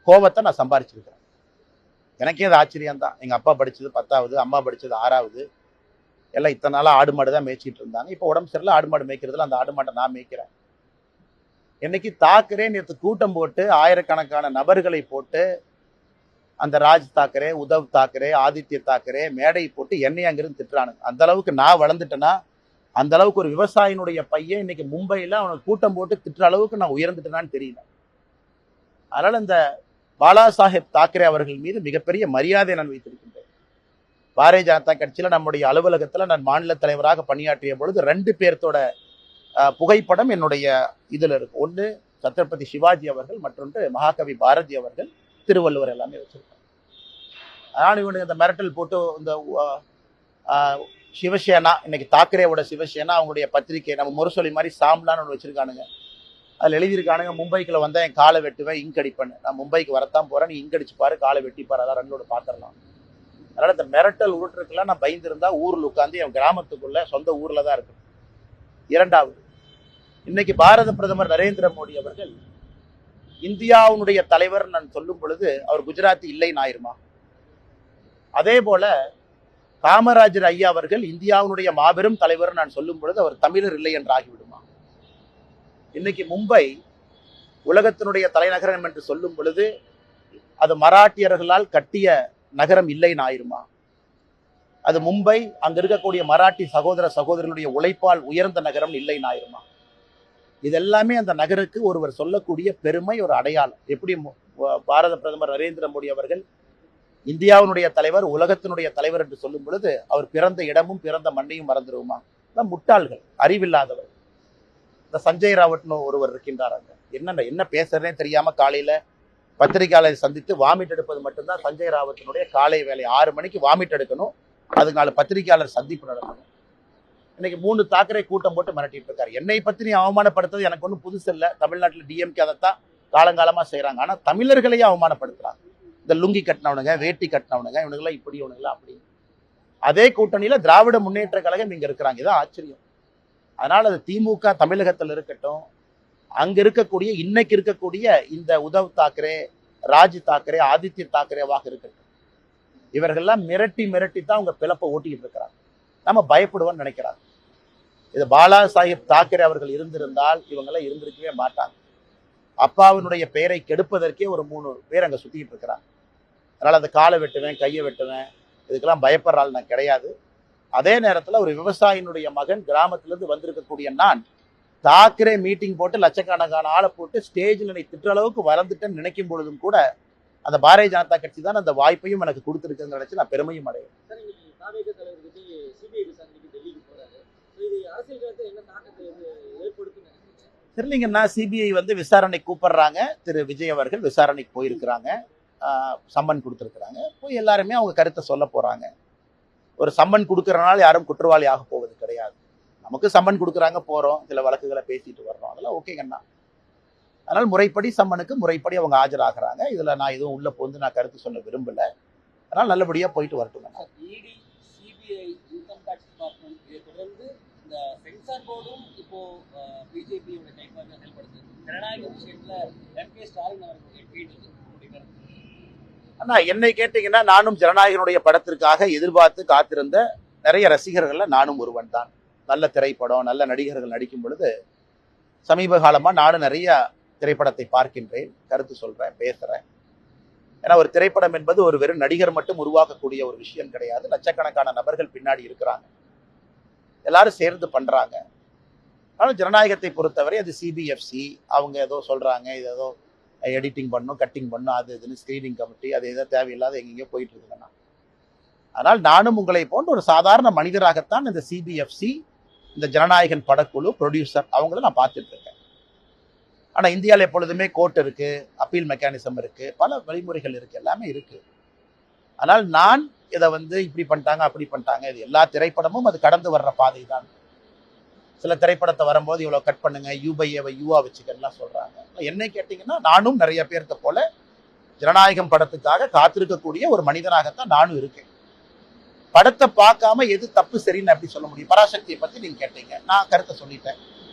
கோபத்தை நான் சம்பாரிச்சிருக்கிறேன். எனக்கே அது ஆச்சரியம் தான். எங்க அப்பா படிச்சது 10வது, அம்மா படிச்சது 6வது. எல்லாம் இத்தனை நாளா ஆடு மாடு தான் மேய்ச்சிட்டு இருந்தாங்க. இப்போ உடம்பு சரியில்லை, ஆடு மாடு மேய்க்கிறதுல அந்த ஆடு மாட்டை நான் மேய்க்கிறேன். இன்னைக்கு தாக்கரே நேற்று கூட்டம் போட்டு ஆயிரக்கணக்கான நபர்களை போட்டு அந்த ராஜ் தாக்கரே, உத்தவ் தாக்கரே, ஆதித்ய தாக்கரே மேடை போட்டு என்னை அங்கிருந்து திட்டுறானுங்க. அந்த அளவுக்கு நான் வளர்ந்துட்டேன்னா, அந்த அளவுக்கு ஒரு விவசாயினுடைய பையன் இன்னைக்கு மும்பையில் அவனுக்கு கூட்டம் போட்டு திட்டுற அளவுக்கு நான் உயர்ந்துட்டேனான்னு தெரியல. அதனால இந்த பாலா சாஹேப் தாக்கரே அவர்கள் மீது மிகப்பெரிய மரியாதை நான் வைத்திருக்கின்றேன். பாரதிய ஜனதா கட்சியில நம்முடைய அலுவலகத்துல நான் மாநில தலைவராக பணியாற்றிய பொழுது 2 பேர்த்தோட புகைப்படம் என்னுடைய இதுல இருக்கு. ஒன்று சத்ரபதி சிவாஜி அவர்கள், மற்றொன்று மகாகவி பாரதி அவர்கள், திருவள்ளுவர் எல்லாமே வச்சிருக்காங்க. அதனால இவனுக்கு இந்த மிரட்டல் போட்டு இந்த சிவசேனா, இன்னைக்கு தாக்கரேவோட சிவசேனா அவங்களுடைய பத்திரிகை நம்ம முரசொலி மாதிரி சாம்லான்னு ஒன்று வச்சிருக்கானுங்க. அதில் எழுதியிருக்கானுங்க, மும்பைக்குள்ள வந்தா என் காலை வெட்டுவேன், இங்க் அடிப்பேன்னு. நான் மும்பைக்கு வரத்தான் போறேன், நீ இங்க் அடிச்சு பாரு, காலை வெட்டிப்பாரு, அதான் 2 பார்த்துடலாம். அதனால இந்த மிரட்டல் உருட்டுருக்கெல்லாம் நான் பயந்துருந்தா ஊர்ல உட்காந்து என் கிராமத்துக்குள்ள சொந்த ஊர்ல தான் இருக்கு. 2வது, இன்னைக்கு பாரத பிரதமர் நரேந்திர மோடி அவர்கள் இந்தியாவுடைய தலைவர் நான் சொல்லும் பொழுது அவர் குஜராத்தி இல்லைன்னு ஆயிருமா? அதே போல காமராஜர் ஐயா அவர்கள் இந்தியாவுடைய மாபெரும் தலைவர் நான் சொல்லும் பொழுது அவர் தமிழர் இல்லை என்று ஆகிவிடுமா? இன்னைக்கு மும்பை உலகத்தினுடைய தலைநகரம் என்று சொல்லும் பொழுது அது மராட்டியர்களால் கட்டிய நகரம் இல்லைன்னு ஆயிருமா? அது மும்பை அங்க இருக்கக்கூடிய மராட்டி சகோதர சகோதரர்களுடைய உழைப்பால் உயர்ந்த நகரம் இல்லைன்னு ஆயிருமா? இதெல்லாமே அந்த நகருக்கு ஒருவர் சொல்லக்கூடிய பெருமை, ஒரு அடையாளம். எப்படி பாரத பிரதமர் நரேந்திர மோடி அவர்கள் இந்தியாவினுடைய தலைவர் உலகத்தினுடைய தலைவர் என்று சொல்லும் பொழுது அவர் பிறந்த இடமும் பிறந்த மண்ணையும் மறந்துடுவோமா? முட்டாள்கள், அறிவில்லாதவர். இந்த சஞ்சய் ராவட்னு ஒருவர் இருக்கின்றார். அங்க என்ன பேசுறதே தெரியாம காலையில பத்திரிகையாளரை சந்தித்து வாமிட் எடுப்பது மட்டும்தான் சஞ்சய் ராவத்தினுடைய காலை வேலை. 6 மணிக்கு வாமிட் எடுக்கணும், அதுக்கு 4 பத்திரிகையாளர் சந்திப்பு நடக்கணும். இன்னைக்கு 3 தாக்கரே கூட்டம் போட்டு மிரட்டிட்டு இருக்காரு. என்னை பத்தி நீ அவமானப்படுத்துறது எனக்கு ஒன்றும் புதுசு இல்லை. தமிழ்நாட்டில் டிஎம்கே அதைத்தான் காலங்காலமா செய்யறாங்க. ஆனா தமிழர்களையே அவமானப்படுத்துறாங்க. இந்த லுங்கி கட்டினவனுங்க, வேட்டி கட்டினவனுங்க, இவனுங்களாம் இப்படி, இவனுங்களாம் அப்படி. அதே கூட்டணியில திராவிட முன்னேற்ற கழகம் இங்க இருக்கிறாங்க. இதான் ஆச்சரியம். அதனால அது திமுக தமிழகத்தில் இருக்கட்டும், அங்க இருக்கக்கூடிய இன்னைக்கு இருக்கக்கூடிய இந்த உத்தவ் தாக்கரே, ராஜ் தாக்கரே, ஆதித்ய தாக்கரேவாக இருக்கட்டும், இவர்கள்லாம் மிரட்டி தான் உங்க பிளப்பை ஓட்டிக்கிட்டு இருக்கிறாங்க. நம்ம பயப்படுவோம்னு நினைக்கிறாங்க. இது பாலா சாஹிப் தாக்கரே அவர்கள் இருந்திருந்தால் இவங்கெல்லாம் இருந்திருக்கவே மாட்டாங்க. அப்பாவினுடைய பெயரை கெடுப்பதற்கே ஒரு 3 பேர் அங்க சுத்திக்கிட்டு இருக்கிறாங்க. அதனால அந்த காலை வெட்டுவேன், கையை வெட்டுவேன், இதுக்கெல்லாம் பயப்படுற ஆள் நான் கிடையாது. அதே நேரத்தில் ஒரு விவசாயினுடைய மகன் கிராமத்திலிருந்து வந்திருக்கக்கூடிய நான் தாக்கரே மீட்டிங் போட்டு லட்சக்கணக்கான ஆளை போட்டு ஸ்டேஜில் என்னை திட்டுற அளவுக்கு வளர்ந்துட்டேன்னு நினைக்கும் பொழுதும் கூட அந்த பாரதிய ஜனதா கட்சி தான் அந்த வாய்ப்பையும் எனக்கு கொடுத்துருக்குன்னு நினைச்சு நான் பெருமையும் அடையும். தெரியலீங்கன்னா சிபிஐ விசாரணை கூப்பிடுறாங்க. திரு விஜய் அவர்கள் விசாரணைக்கு போயிருக்கிறாங்க, சம்மன் கொடுத்துருக்குறாங்க. போய் எல்லாருமே அவங்க கருத்தை சொல்ல போறாங்க. ஒரு சம்மன் கொடுக்கறனால யாரும் குற்றவாளி ஆக போவது கிடையாது. நமக்கு சம்மன் கொடுக்குறாங்க, போறோம், சில வழக்குகளை பேசிட்டு வர்றோம், அதெல்லாம் ஓகேங்கண்ணா. அதனால் முறைப்படி சம்மனுக்கு முறைப்படி அவங்க ஆஜராகிறாங்க. இதுல நான் எதுவும் உள்ள போந்து நான் கருத்து சொல்ல விரும்பல. அதனால் நல்லபடியா போயிட்டு வரட்டும். இடி, சிபிஐ, இன்கம் டாக்ஸ் டிபார்ட்மெண்ட் இதை தொடர்ந்து இந்த சென்சார் போர்டும் இப்போ பிஜேபியோட கைப்பாக செயல்படுது. ஜனநாயக விஷயத்துல எம்.கே. ஸ்டாலின் அவர்களுடைய ட்வீட் ஆனா என்னை கேட்டீங்கன்னா, நானும் ஜனநாயகனுடைய படத்திற்காக எதிர்பார்த்து காத்திருந்த நிறைய ரசிகர்கள்ல நானும் ஒருவன் தான். நல்ல திரைப்படம், நல்ல நடிகர்கள் நடிக்கும் பொழுது சமீப காலமா நானும் நிறைய திரைப்படத்தை பார்க்கின்றேன், கருத்து சொல்றேன், பேசுறேன். ஏன்னா ஒரு திரைப்படம் என்பது ஒரு வெறும் நடிகர் மட்டும் உருவாக்கக்கூடிய ஒரு விஷயம் கிடையாது. லட்சக்கணக்கான நபர்கள் பின்னாடி இருக்கிறாங்க, எல்லாரும் சேர்ந்து பண்றாங்க. ஆனால் ஜனநாயகத்தை பொறுத்தவரை அது சிபிஎஃப்சி அவங்க ஏதோ சொல்றாங்க, இது ஏதோ எடிட்டிங் பண்ணும், கட்டிங் பண்ணும், அது இதுன்னு ஸ்கிரீனிங் கமிட்டி, அது ஏதோ தேவையில்லாத எங்கெங்கயோ போயிட்டு இருக்குங்கண்ணா. ஆனால் நானும் உங்களை போன்ற ஒரு சாதாரண மனிதராகத்தான் இந்த சிபிஎஃப்சி, இந்த ஜனநாயகன் படக்குழு, ப்ரொடியூசர் அவங்கள நான் பார்த்துட்டு இருக்கேன். ஆனா இந்தியாவில் எப்பொழுதுமே கோர்ட் இருக்கு, அப்பீல் மெக்கானிசம் இருக்கு, பல வழிமுறைகள் இருக்கு, எல்லாமே இருக்கு. ஆனால் நான் இதை இப்படி பண்ணிட்டாங்க, அப்படி பண்ணிட்டாங்க, இது எல்லா திரைப்படமும் அது கடந்து வர்ற பாதை தான். சில திரைப்படத்தை வரும்போது இவ்வளவு கட் பண்ணுங்க, யூபைஏவை யூவா வச்சுக்கலாம் சொல்றாங்க. என்னை கேட்டீங்கன்னா, நானும் நிறைய பேர்த்த போல ஜனநாயகம் படத்துக்காக காத்திருக்கக்கூடிய ஒரு மனிதனாகத்தான் நானும் இருக்கேன். படத்தை பார்க்காம எது தப்பு சரின்னு அப்படி சொல்ல முடியும்? பராசக்தியை பத்தி நீங்க கேட்டீங்க, நான் கருத்தை சொல்லிட்டேன்.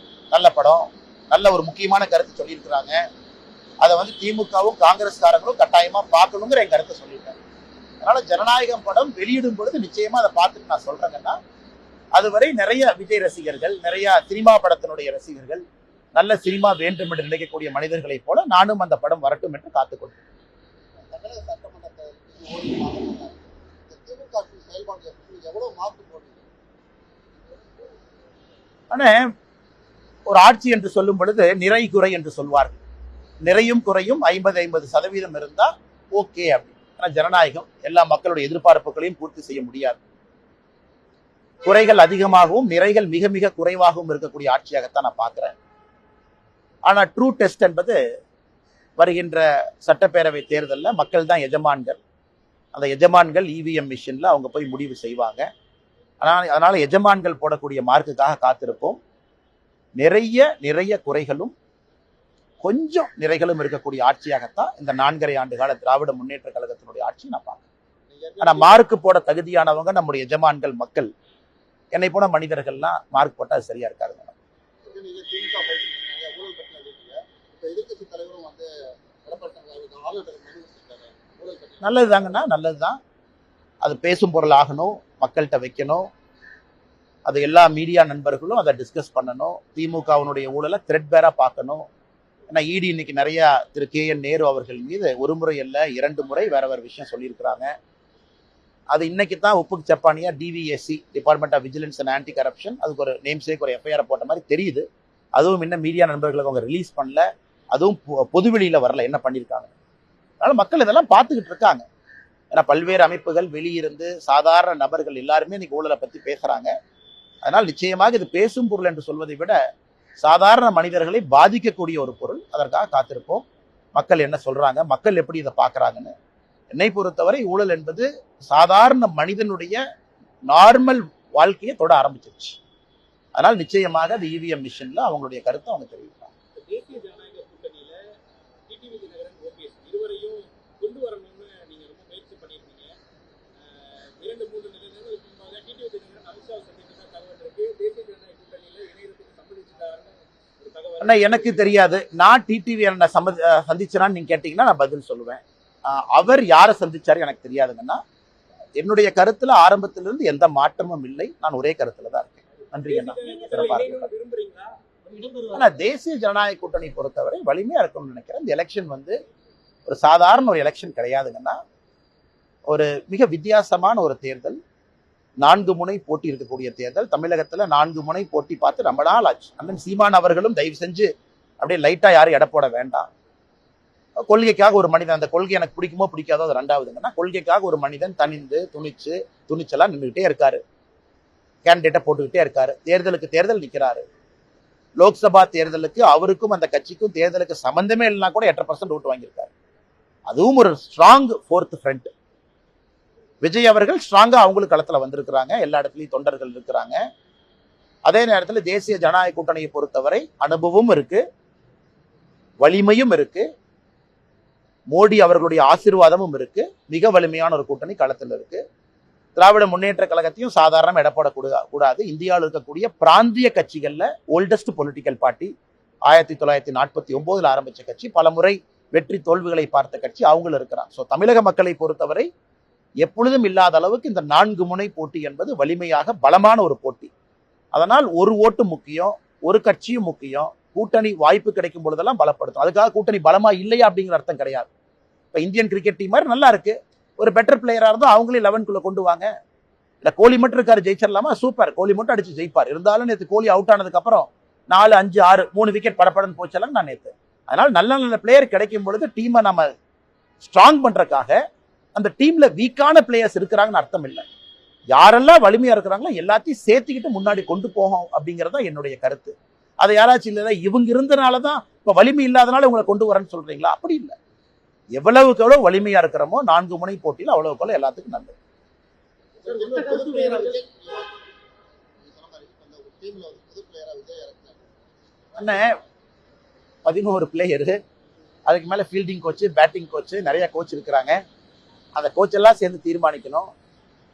நல்ல படம், நல்ல ஒரு முக்கியமான கருத்து சொல்லியிருக்கிறாங்க. அதை திமுகவும் காங்கிரஸ்காரங்களும் கட்டாயமா பார்க்கணுங்கிற என் கருத்தை சொல்லிட்டேன். அதனால ஜனநாயகம் படம் வெளியிடும் பொழுது நிச்சயமா அதை பார்த்துட்டு நான் சொல்றேங்கன்னா, அதுவரை நிறைய விஜய் ரசிகர்கள், நிறைய சினிமா படத்தினுடைய ரசிகர்கள், நல்ல சினிமா வேண்டும் என்று நினைக்கக்கூடிய மனிதர்களை போல நானும் அந்த படம் வரட்டும் என்று காத்துக்கொண்டேன். ஆனா ஒரு ஆட்சி என்று சொல்லும் பொழுது நிறை குறை என்று சொல்வார்கள். நிறையும் குறையும் 50-50% இருந்தா ஓகே அப்படி. ஆனா ஜனநாயகம் எல்லா மக்களுடைய எதிர்பார்ப்புகளையும் பூர்த்தி செய்ய முடியாது. குறைகள் அதிகமாகவும் நிறைகள் மிக மிக குறைவாகவும் இருக்கக்கூடிய ஆட்சியாகத்தான் நான் பார்க்கிறேன். ஆனா ட்ரூ டெஸ்ட் என்பது வருகின்ற சட்டப்பேரவை தேர்தலில் மக்கள் தான் எஜமான்கள். அந்த எஜமான்கள் இவிஎம் மிஷின்ல அவங்க போய் முடிவு செய்வாங்க. அதனால எஜமான்கள் போடக்கூடிய மார்க்குக்காக காத்திருப்போம். நிறைய குறைகளும் கொஞ்சம் நிறைகளும் இருக்கக்கூடிய ஆட்சியாகத்தான் இந்த 4.5 ஆண்டு கால திராவிட முன்னேற்ற கழகத்தினுடைய ஆட்சி நான் பார்க்கிறேன். ஆனா மார்க்கு போட தகுதியானவங்க நம்முடைய எஜமான்கள் மக்கள். என்னை போன மனிதர்கள்லாம் மார்க் போட்டா அது சரியா இருக்காதுங்க. நல்லதுதாங்கண்ணா, நல்லதுதான். அது பேசும் பொருள் ஆகணும், மக்கள்கிட்ட வைக்கணும். அது எல்லா மீடியா நண்பர்களும் அதை டிஸ்கஸ் பண்ணணும். திமுகவினுடைய ஊழலை த்ரெட்பேரா பார்க்கணும். ஏன்னா இடி இன்னைக்கு நிறைய திரு KN நேரு அவர்கள் மீது 1 முறை அல்ல 2 முறை வேற விஷயம் சொல்லியிருக்கிறாங்க. அது இன்னைக்கு தான் உப்புக்கு சப்பானியா DVSC, department of vigilance and anti corruption, அதுக்கு ஒரு நேம் சேக், ஒரு FIR போட்ட மாதிரி தெரியுது. அதுவும் இன்னும் மீடியா நண்பர்களுக்கு அவங்க ரிலீஸ் பண்ணல, அதுவும் பொதுவெளியில வரல என்ன பண்ணியிருக்காங்க. அதனால மக்கள் இதெல்லாம் பார்த்துக்கிட்டு இருக்காங்க. ஏன்னா பல்வேறு அமைப்புகள் வெளியிருந்து சாதாரண நபர்கள் எல்லாருமே இன்னைக்கு ஊழலை பத்தி பேசுறாங்க. அதனால் நிச்சயமாக இது பேசும் பொருள் என்று சொல்வதை விட சாதாரண மனிதர்களை பாதிக்கக்கூடிய ஒரு பொருள். அதற்காக காத்திருப்போம். மக்கள் என்ன சொல்றாங்க, மக்கள் எப்படி இதை பார்க்கறாங்கன்னு. என்னை பொறுத்தவரை ஊழல் என்பது சாதாரண மனிதனுடைய நார்மல் வாழ்க்கையை தொட ஆரம்பிச்சிருச்சு. அதனால் நிச்சயமாக அது இவிஎம் மிஷின்ல அவங்களுடைய கருத்தை அவங்க தெரிவிப்பாங்க. தேசிய ஜனநாயக கூட்டணியில டிடிவி தினகரன் ஓபிஎஸ் இருவரையும் கொண்டு வரணும்னு நீங்க ரொம்ப முயற்சி பண்ணியிருக்கீங்க. 2-3 நிலையங்களுக்கு முன்பாக டிடிவி தினகரன் அமித்ஷா சந்தித்ததா தகவல் இருக்கு. தேசிய ஜனநாயக கூட்டணியில இணையத்துக்கு சம்மதிச்சிட்டாருன்னு ஒரு தகவல். ஆனா எனக்கு தெரியாது. நான் டிடிவி என்ன சந்திச்சேனான்னு நீங்க கேட்டீங்கன்னா நான் பதில் சொல்லுவேன். அவர் யாரை சந்திச்சாரு எனக்கு தெரியாதுங்கன்னா, என்னுடைய கருத்துல ஆரம்பத்திலிருந்து எந்த மாற்றமும் இல்லை. நான் ஒரே கருத்துல தான் இருக்கேன். நன்றி அண்ணா. விரும்புறீங்களா? ஆனா தேசிய ஜனநாயக கூட்டணி பொறுத்தவரை வலிமையா இருக்கும்னு நினைக்கிறேன். இந்த எலெக்ஷன் ஒரு சாதாரண ஒரு எலெக்ஷன் கிடையாதுங்கன்னா, ஒரு மிக வித்தியாசமான ஒரு தேர்தல். 4 முனை போட்டி இருக்கக்கூடிய தேர்தல். தமிழகத்துல 4 முனை போட்டி பார்த்து ரொம்ப நாள் ஆச்சு. அண்ணன் சீமான் அவர்களும் தயவு செஞ்சு அப்படியே லைட்டா யாரும் எடை போட வேண்டாம். கொள்கைக்காக ஒரு மனிதன், அந்த கொள்கை எனக்கு பிடிக்குமோ பிடிக்காதோ அது ரெண்டாவதுங்கன்னா, கொள்கைக்காக ஒரு மனிதன் தனிந்து துணிச்சலா நின்றுகிட்டே இருக்காரு. கேண்டிடேட்டை போட்டுக்கிட்டே இருக்காரு. தேர்தலுக்கு தேர்தல் நிற்கிறாரு. லோக்சபா தேர்தலுக்கு அவருக்கும் அந்த கட்சிக்கும் தேர்தலுக்கு சம்பந்தமே இல்லைன்னா கூட 8% ஓட்டு வாங்கியிருக்காரு. அதுவும் ஒரு ஸ்ட்ராங் 4th ஃப்ரண்ட். விஜய் அவர்கள் ஸ்ட்ராங்கா அவங்களுக்கு களத்துல வந்திருக்கிறாங்க. எல்லா இடத்துலயும் தொண்டர்கள் இருக்கிறாங்க. அதே நேரத்தில் தேசிய ஜனநாயக கூட்டணியை பொறுத்தவரை அனுபவமும் இருக்கு, வலிமையும் இருக்கு, மோடி அவர்களுடைய ஆசீர்வாதமும் இருக்கு. மிக வலிமையான ஒரு கூட்டணி களத்தில் இருக்கு. திராவிட முன்னேற்ற கழகத்தையும் சாதாரண இடப்பட கூடாது. இந்தியாவில் இருக்கக்கூடிய பிராந்திய கட்சிகள்ல ஓல்டஸ்ட் பொலிட்டிக்கல் பார்ட்டி. 1949 ஆரம்பிச்ச கட்சி, பல முறை வெற்றி தோல்விகளை பார்த்த கட்சி அவங்களும் இருக்கிறாங்க. ஸோ தமிழக மக்களை பொறுத்தவரை எப்பொழுதும் இல்லாத அளவுக்கு இந்த 4 முனை போட்டி என்பது வலிமையாக பலமான ஒரு போட்டி. அதனால் ஒரு ஓட்டு முக்கியம், ஒரு கட்சியும் முக்கியம். கூட்டணி வாய்ப்பு கிடைக்கும் பொழுதெல்லாம் பலப்படுத்தும். அதுக்காக கூட்டணி பலமா இல்லையா அப்படிங்கிற அர்த்தம் கிடையாது. இப்ப இந்தியன் கிரிக்கெட் டீம் மாதிரி நல்லா இருக்கு, ஒரு பெட்டர் பிளேயரா இருந்தா அவங்களே 11க்குள்ள கொண்டு வாங்க. இல்ல கோலி மட்டும் இருக்காரு ஜெயிச்சிடலாமா? சூப்பர், கோலி மட்டும் அடிச்சு ஜெயிப்பார். இருந்தாலும் நேற்று கோலி அவுட் ஆனதுக்கு அப்புறம் 4, 5, 6 3 விக்கெட் படப்படன்னு போச்சலாம் நான் நேற்று. அதனால நல்ல நல்ல பிளேயர் கிடைக்கும் பொழுது டீமை நம்ம ஸ்ட்ராங் பண்றதுக்காக அந்த டீம்ல வீக்கான பிளேயர்ஸ் இருக்கிறாங்கன்னு அர்த்தம் இல்லை. யாரெல்லாம் வலிமையா இருக்கிறாங்களோ எல்லாத்தையும் சேர்த்துக்கிட்டு முன்னாடி கொண்டு போகும் அப்படிங்கறத என்னுடைய கருத்து. அதை யாராச்சும் இல்லை இவங்க இருந்தனாலதான் இப்ப வலிமை இல்லாதனால உங்களை கொண்டு வரேன்னு சொல்றீங்களா? அப்படி இல்லை. எவ்வளவுக்கு எவ்வளவு வலிமையா இருக்கிறோமோ 4 முனை போட்டியில் அவ்வளவுக்கு எவ்வளவு எல்லாத்துக்கும் நல்லது. அண்ணன் 11 பிளேயரு, அதுக்கு மேல ஃபீல்டிங் கோச்சு, பேட்டிங் கோச்சு, நிறைய கோச் இருக்கிறாங்க. அந்த கோச் எல்லாம் சேர்ந்து தீர்மானிக்கணும்.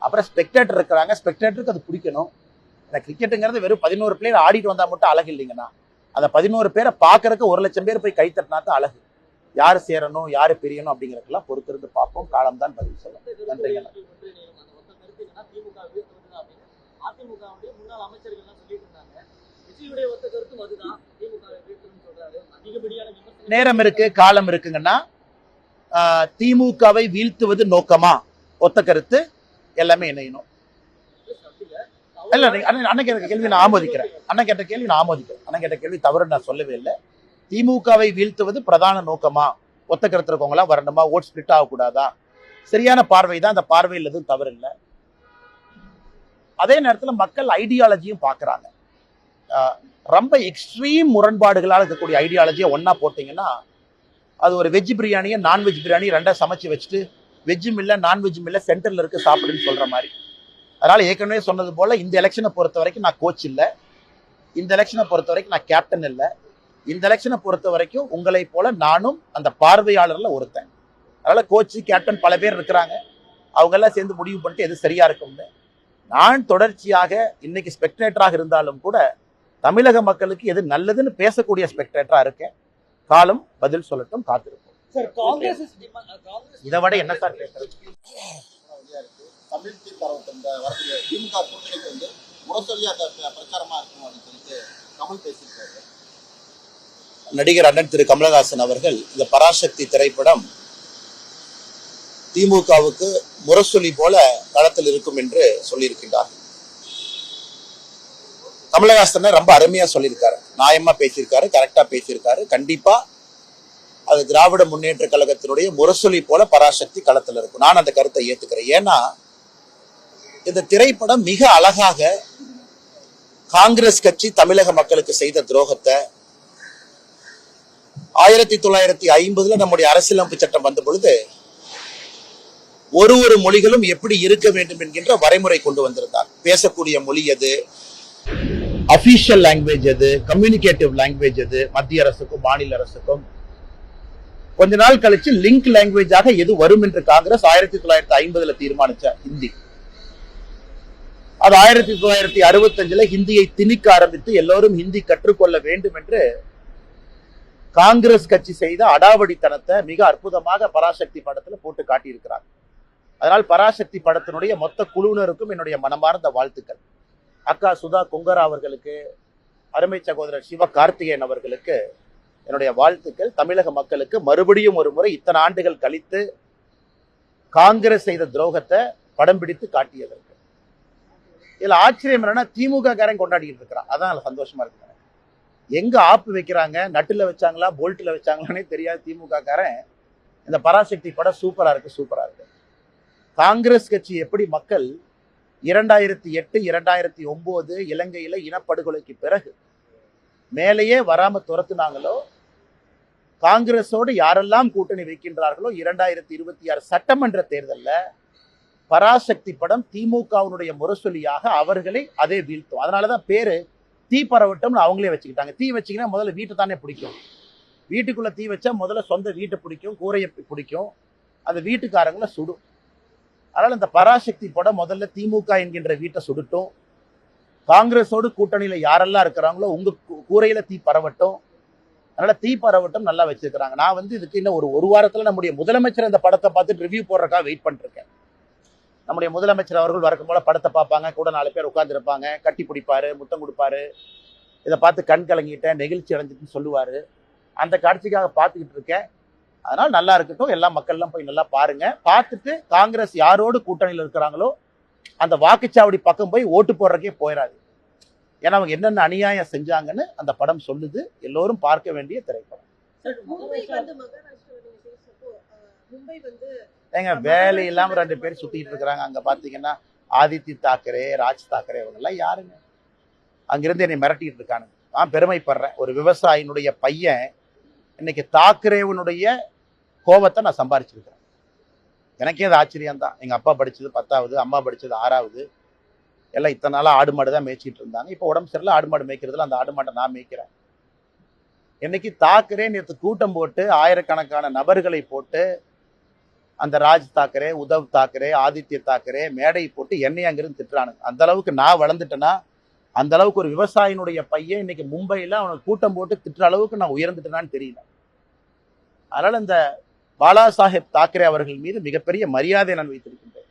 அப்புறம் ஸ்பெக்டேட்டர் இருக்கிறாங்க, ஸ்பெக்டேட்டருக்கு அது பிடிக்கணும். இந்த கிரிக்கெட்டுங்கிறது வெறும் 11 பிளேயர் ஆடிட்டு வந்தா மட்டும் அழகு இல்லைங்கண்ணா. அந்த 11 பேரை பார்க்கறதுக்கு 1 லட்சம் பேர் போய் கை தட்டினா தான் அழகு. யாரு சேரணும், யாரு பிரியணும் அப்படிங்கிறதுக்கெல்லாம் பொறுத்திருந்து பார்ப்போம். காலம் தான் பதில் சொல்லும். நன்றிங்கண்ணா. நேரம் இருக்கு, காலம் இருக்குங்கன்னா, திமுகவை வீழ்த்துவது நோக்கமா? ஒத்த கருத்து, எல்லாமே இணையணும். இல்ல அண்ணன் கேட்ட கேள்வி நான் ஆமோதிக்கிறேன். அண்ணன் கேட்ட கேள்வி தவறு நான் சொல்லவே இல்லை. திமுகவை வீழ்த்துவது பிரதான நோக்கமா? ஒத்த கருத்து இருக்கவங்களாம் வரணுமா? ஓட் ஸ்பிளிட் ஆகக்கூடாதா? சரியான பார்வை தான். அந்த பார்வையில் எதுவும் தவறு இல்லை. அதே நேரத்தில் மக்கள் ஐடியாலஜியும் பார்க்குறாங்க. ரொம்ப எக்ஸ்ட்ரீம் முரண்பாடுகளால் இருக்கக்கூடிய ஐடியாலஜியை ஒன்னா போட்டீங்கன்னா, அது ஒரு வெஜ் பிரியாணியை நான்வெஜ் பிரியாணி 2 சமைச்சு வச்சுட்டு வெஜ்ஜும் இல்லை நான்வெஜ்ஜும் இல்லை சென்டர்ல இருக்கு சாப்பிடுன்னு சொல்ற மாதிரி. அதனால ஏற்கனவே சொன்னது போல இந்த எலெக்ஷனை பொறுத்த வரைக்கும் நான் கோச் இல்லை, இந்த எலெக்ஷனை பொறுத்த வரைக்கும் நான் கேப்டன் இல்லை, இந்த எலெக்ஷனை பொறுத்த வரைக்கும் உங்களை போல நானும் அந்த பார்வையாளர்ல ஒருத்தன். அதனால கோச்சு கேப்டன் பல பேர் இருக்கிறாங்க. அவங்க எல்லாம் சேர்ந்து முடிவு பண்ணிட்டு எது சரியா இருக்கும்னு. நான் தொடர்ச்சியாக இன்னைக்கு ஸ்பெக்டேட்டராக இருந்தாலும் கூட தமிழக மக்களுக்கு எது நல்லதுன்னு பேசக்கூடிய ஸ்பெக்டேட்டரா இருக்கேன். காலம் பதில் சொல்லட்டும், காத்திருப்போம். இதை விட என்ன சார் பேசுறது? தமிழ் வரக்கூடிய திமுக கூட்டணிக்கு முரசொல்லி அந்த பிரச்சாரமா இருக்கும் அப்படின்னு சொல்லிட்டு கமல் பேசியிருக்காரு. நடிகர் அண்ணன் திரு கமலஹாசன் அவர்கள் இந்த பராசக்தி திரைப்படம் திமுகவுக்கு முரசொலி போல களத்தில் இருக்கும் என்று சொல்லியிருக்கின்றார். கமலஹாசன் ரொம்ப அருமையா சொல்லியிருக்காரு, நியாயமா பேசியிருக்காரு, கரெக்டா பேசியிருக்காரு. கண்டிப்பா அது திராவிட முன்னேற்ற கழகத்தினுடைய முரசொலி போல பராசக்தி களத்தில் இருக்கும். நான் அந்த கருத்தை ஏத்துக்கிறேன். ஏன்னா இந்த திரைப்படம் மிக அழகாக காங்கிரஸ் கட்சி தமிழக மக்களுக்கு செய்த துரோகத்தை 1950 நம்முடைய அரசியலமைப்பு சட்டம் வந்த பொழுது ஒரு மொழிகளும் எப்படி இருக்க வேண்டும் என்கின்ற வரைமுறை கொண்டு வந்திருந்தார். பேசக்கூடிய மொழி எது, அபிஷியல் லாங்குவேஜ் எது, கம்யூனிகேட்டிவ் லாங்குவேஜ் எது, மத்திய அரசுக்கும் மாநில அரசுக்கும். கொஞ்ச நாள் கழிச்சு லிங்க் லாங்குவேஜாக எது வரும் என்று காங்கிரஸ் 1950 தீர்மானிச்ச ஹிந்தி. அது 1965 ஹிந்தியை திணிக்க ஆரம்பித்து எல்லோரும் ஹிந்தி கற்றுக்கொள்ள வேண்டும் என்று காங்கிரஸ் கட்சி செய்த அடாவடித்தனத்தை மிக அற்புதமாக பராசக்தி படத்துல போட்டு காட்டியிருக்கிறார். அதனால் பராசக்தி படத்தினுடைய மொத்த குழுவினருக்கும் என்னுடைய மனமார்ந்த வாழ்த்துக்கள். அக்கா சுதா கொங்கரா அவர்களுக்கு, அருமை சகோதரர் சிவ கார்த்திகேயன் அவர்களுக்கு என்னுடைய வாழ்த்துக்கள். தமிழக மக்களுக்கு மறுபடியும் ஒரு முறை இத்தனை ஆண்டுகள் கழித்து காங்கிரஸ் செய்த துரோகத்தை படம் பிடித்து காட்டியதற்கு. இதுல ஆச்சரியம் என்னன்னா திமுக காரன் கொண்டாடிட்டு இருக்கிறான். அதான் சந்தோஷமா இருக்கு. எங்க ஆப்பு வைக்கிறாங்க, நட்டுல வச்சாங்களா போல்ட்ல வச்சாங்களானே தெரியாது திமுக காரன். இந்த பராசக்தி படம் சூப்பரா இருக்கு. காங்கிரஸ் கட்சி எப்படி மக்கள் 2008 2009 இலங்கையில இனப்படுகொலைக்கு பிறகு மேலேயே வராம துரத்துனாங்களோ, காங்கிரஸோடு யாரெல்லாம் கூட்டணி வைக்கின்றார்களோ 2026 சட்டமன்ற தேர்தலில் பராசக்தி படம் திமுகவினுடைய முரசொலியாக அவர்களை அதே வீழ்த்தும். அதனாலதான் பேரு தீ பரவட்டம்னு அவங்களே வச்சுக்கிட்டாங்க. தீ வச்சிங்கன்னா முதல்ல வீட்டை தானே பிடிக்கும். வீட்டுக்குள்ள தீ வச்சா முதல்ல சொந்த வீட்டை பிடிக்கும், கூரையை பிடிக்கும், அந்த வீட்டுக்காரங்களை சுடும். அதனால இந்த பராசக்தி படம் முதல்ல திமுக என்கின்ற வீட்டை சுடட்டும். காங்கிரஸோடு கூட்டணியில யாரெல்லாம் இருக்கிறாங்களோ உங்க கூரையில தீ பரவட்டும். அதனால தீ பரவட்டும் நல்லா வச்சிருக்கிறாங்க. நான் இதுக்கு இன்னும் ஒரு வாரத்துல நம்முடைய முதலமைச்சர் இந்த படத்தை பார்த்துட்டு ரிவ்யூ போடுறதுக்காக வெயிட் பண்ணிட்டு இருக்கேன். நம்முடைய முதலமைச்சர் அவர்கள் வழக்கம் போல படத்தை பார்ப்பாங்க, கூட 4 பேர் உட்கார்ந்து இருப்பாங்க, கட்டி பிடிப்பாரு, முத்தம் கொடுப்பாரு, இதை பார்த்து கண் கலங்கிட்டேன், நெகிழ்ச்சி அடைஞ்சிட்டுன்னு சொல்லுவாரு. அந்த காட்சிக்காக பார்த்துக்கிட்டு இருக்கேன். அதனால நல்லா இருக்கட்டும், எல்லா மக்கள்லாம் போய் நல்லா பாருங்க. பார்த்துட்டு காங்கிரஸ் யாரோடு கூட்டணியில் இருக்கிறாங்களோ அந்த வாக்குச்சாவடி பக்கம் போய் ஓட்டு போடுறதுக்கே போயிடாது. ஏன்னா அவங்க என்னென்ன அநியாயம் செஞ்சாங்கன்னு அந்த படம் சொல்லுது. எல்லோரும் பார்க்க வேண்டிய திரைப்படம். ஏங்க வேலை இல்லாம 2 பேர் சுத்திட்டு இருக்கிறாங்க. அங்க பாத்தீங்கன்னா ஆதித்ய தாக்கரே, ராஜ் தாக்கரே, இவங்க எல்லாம் யாருங்க? அங்கிருந்து என்னை மிரட்டிட்டு இருக்கானுங்க. நான் பெருமைப்படுறேன். ஒரு விவசாயினுடைய பையன் இன்னைக்கு தாக்கரேவனுடைய கோபத்தை நான் சம்பாரிச்சிருக்கிறேன். எனக்கே அது ஆச்சரியம் தான். எங்க அப்பா படிச்சது 10வது, அம்மா படிச்சது 6வது. எல்லாம் இத்தனை நாளா ஆடு மாடு தான் மேய்ச்சிட்டு இருந்தாங்க. இப்போ உடம்பு சரியில்லை, ஆடு மாடு மேய்க்கிறதுல அந்த ஆடு மாட்டை நான் மேய்க்கிறேன். இன்னைக்கு தாக்கரே நேற்று கூட்டம் போட்டு ஆயிரக்கணக்கான நபர்களை போட்டு அந்த ராஜ் தாக்கரே, உத்தவ் தாக்கரே, ஆதித்ய தாக்கரே மேடை போட்டு என்னை அங்கிருந்து திட்டுறானுங்க. அந்த அளவுக்கு நான் வளர்ந்துட்டேன்னா, அந்த அளவுக்கு ஒரு விவசாயினுடைய பையன் இன்னைக்கு மும்பையில் அவனுக்கு கூட்டம் போட்டு திட்டுற அளவுக்கு நான் உயர்ந்துட்டேனான்னு தெரியல. அதனால இந்த பாலா சாஹேப் தாக்கரே அவர்கள் மீது மிகப்பெரிய மரியாதை நான் வைத்திருக்கின்றேன்.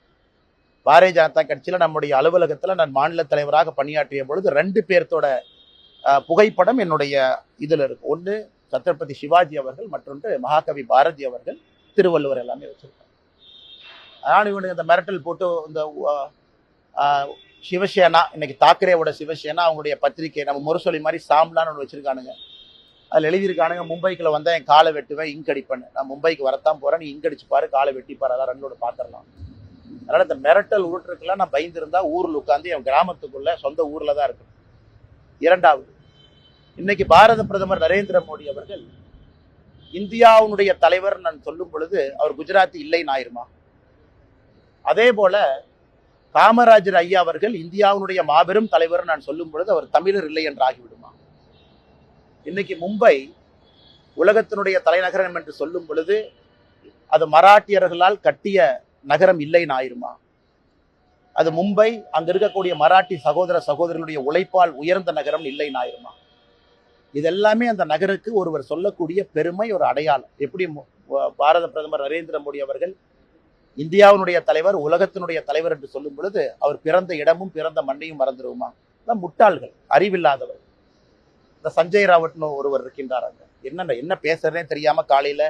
பாரதிய ஜனதா கட்சியில நம்முடைய அலுவலகத்துல நான் மாநில தலைவராக பணியாற்றிய பொழுது 2 பேர்த்தோட புகைப்படம் என்னுடைய இதுல இருக்கு. ஒன்று சத்ரபதி சிவாஜி அவர்கள், மற்றொன்று மகாகவி பாரதி அவர்கள், திருவள்ளுவர் எல்லாமே வச்சிருக்காங்க. ஆனால் இவனுக்கு இந்த மிரட்டல் போட்டு இந்த சிவசேனா, இன்னைக்கு தாக்கரேவோட சிவசேனா அவங்களுடைய பத்திரிகை நம்ம முரசொலி மாதிரி சாம்லான்னு ஒன்று வச்சிருக்கானுங்க. அதில் எழுதியிருக்கானுங்க, மும்பைக்குள்ள வந்தால் என் காலை வெட்டுவேன், இங்க் அடிப்பேன். நான் மும்பைக்கு வரத்தான் போறேன், நீ இங்க் அடிச்சு பாரு, காலை வெட்டிப்பாரு, அதான் 2 பார்த்துடலாம். அதனால இந்த மிரட்டல் உருட்டுருக்கெல்லாம் நான் பயந்துருந்தா ஊரில் உட்காந்து என் கிராமத்துக்குள்ள சொந்த ஊர்ல தான் இருக்கு. 2வது, இன்னைக்கு பாரத பிரதமர் நரேந்திர மோடி அவர்கள் இந்தியாவுடைய தலைவர் நான் சொல்லும் பொழுது அவர் குஜராத்தி இல்லைன்னு ஆயிருமா? அதே போல காமராஜர் ஐயா அவர்கள் இந்தியாவுடைய மாபெரும் தலைவர் நான் சொல்லும் பொழுது அவர் தமிழர் இல்லை என்று ஆகிவிடுமா? இன்னைக்கு மும்பை உலகத்தினுடைய தலைநகரம் என்று சொல்லும் பொழுது அது மராட்டியர்களால் கட்டிய நகரம் இல்லைன்னு ஆயிருமா? அது மும்பை அங்க இருக்கக்கூடிய மராட்டி சகோதர சகோதரர்களுடைய உழைப்பால் உயர்ந்த நகரம் இல்லைன்னு ஆயிருமா? இதெல்லாமே அந்த நகருக்கு ஒருவர் சொல்லக்கூடிய பெருமை, ஒரு அடையாளம். எப்படி பாரத பிரதமர் நரேந்திர மோடி அவர்கள் இந்தியாவினுடைய தலைவர், உலகத்தினுடைய தலைவர் என்று சொல்லும் பொழுது அவர் பிறந்த இடமும் பிறந்த மண்ணையும் மறந்துடுவோமா? முட்டாள்கள், அறிவில்லாதவர். இந்த சஞ்சய் ராவட்னு ஒருவர் இருக்கின்றார். என்ன பேசுறதே தெரியாம காலையில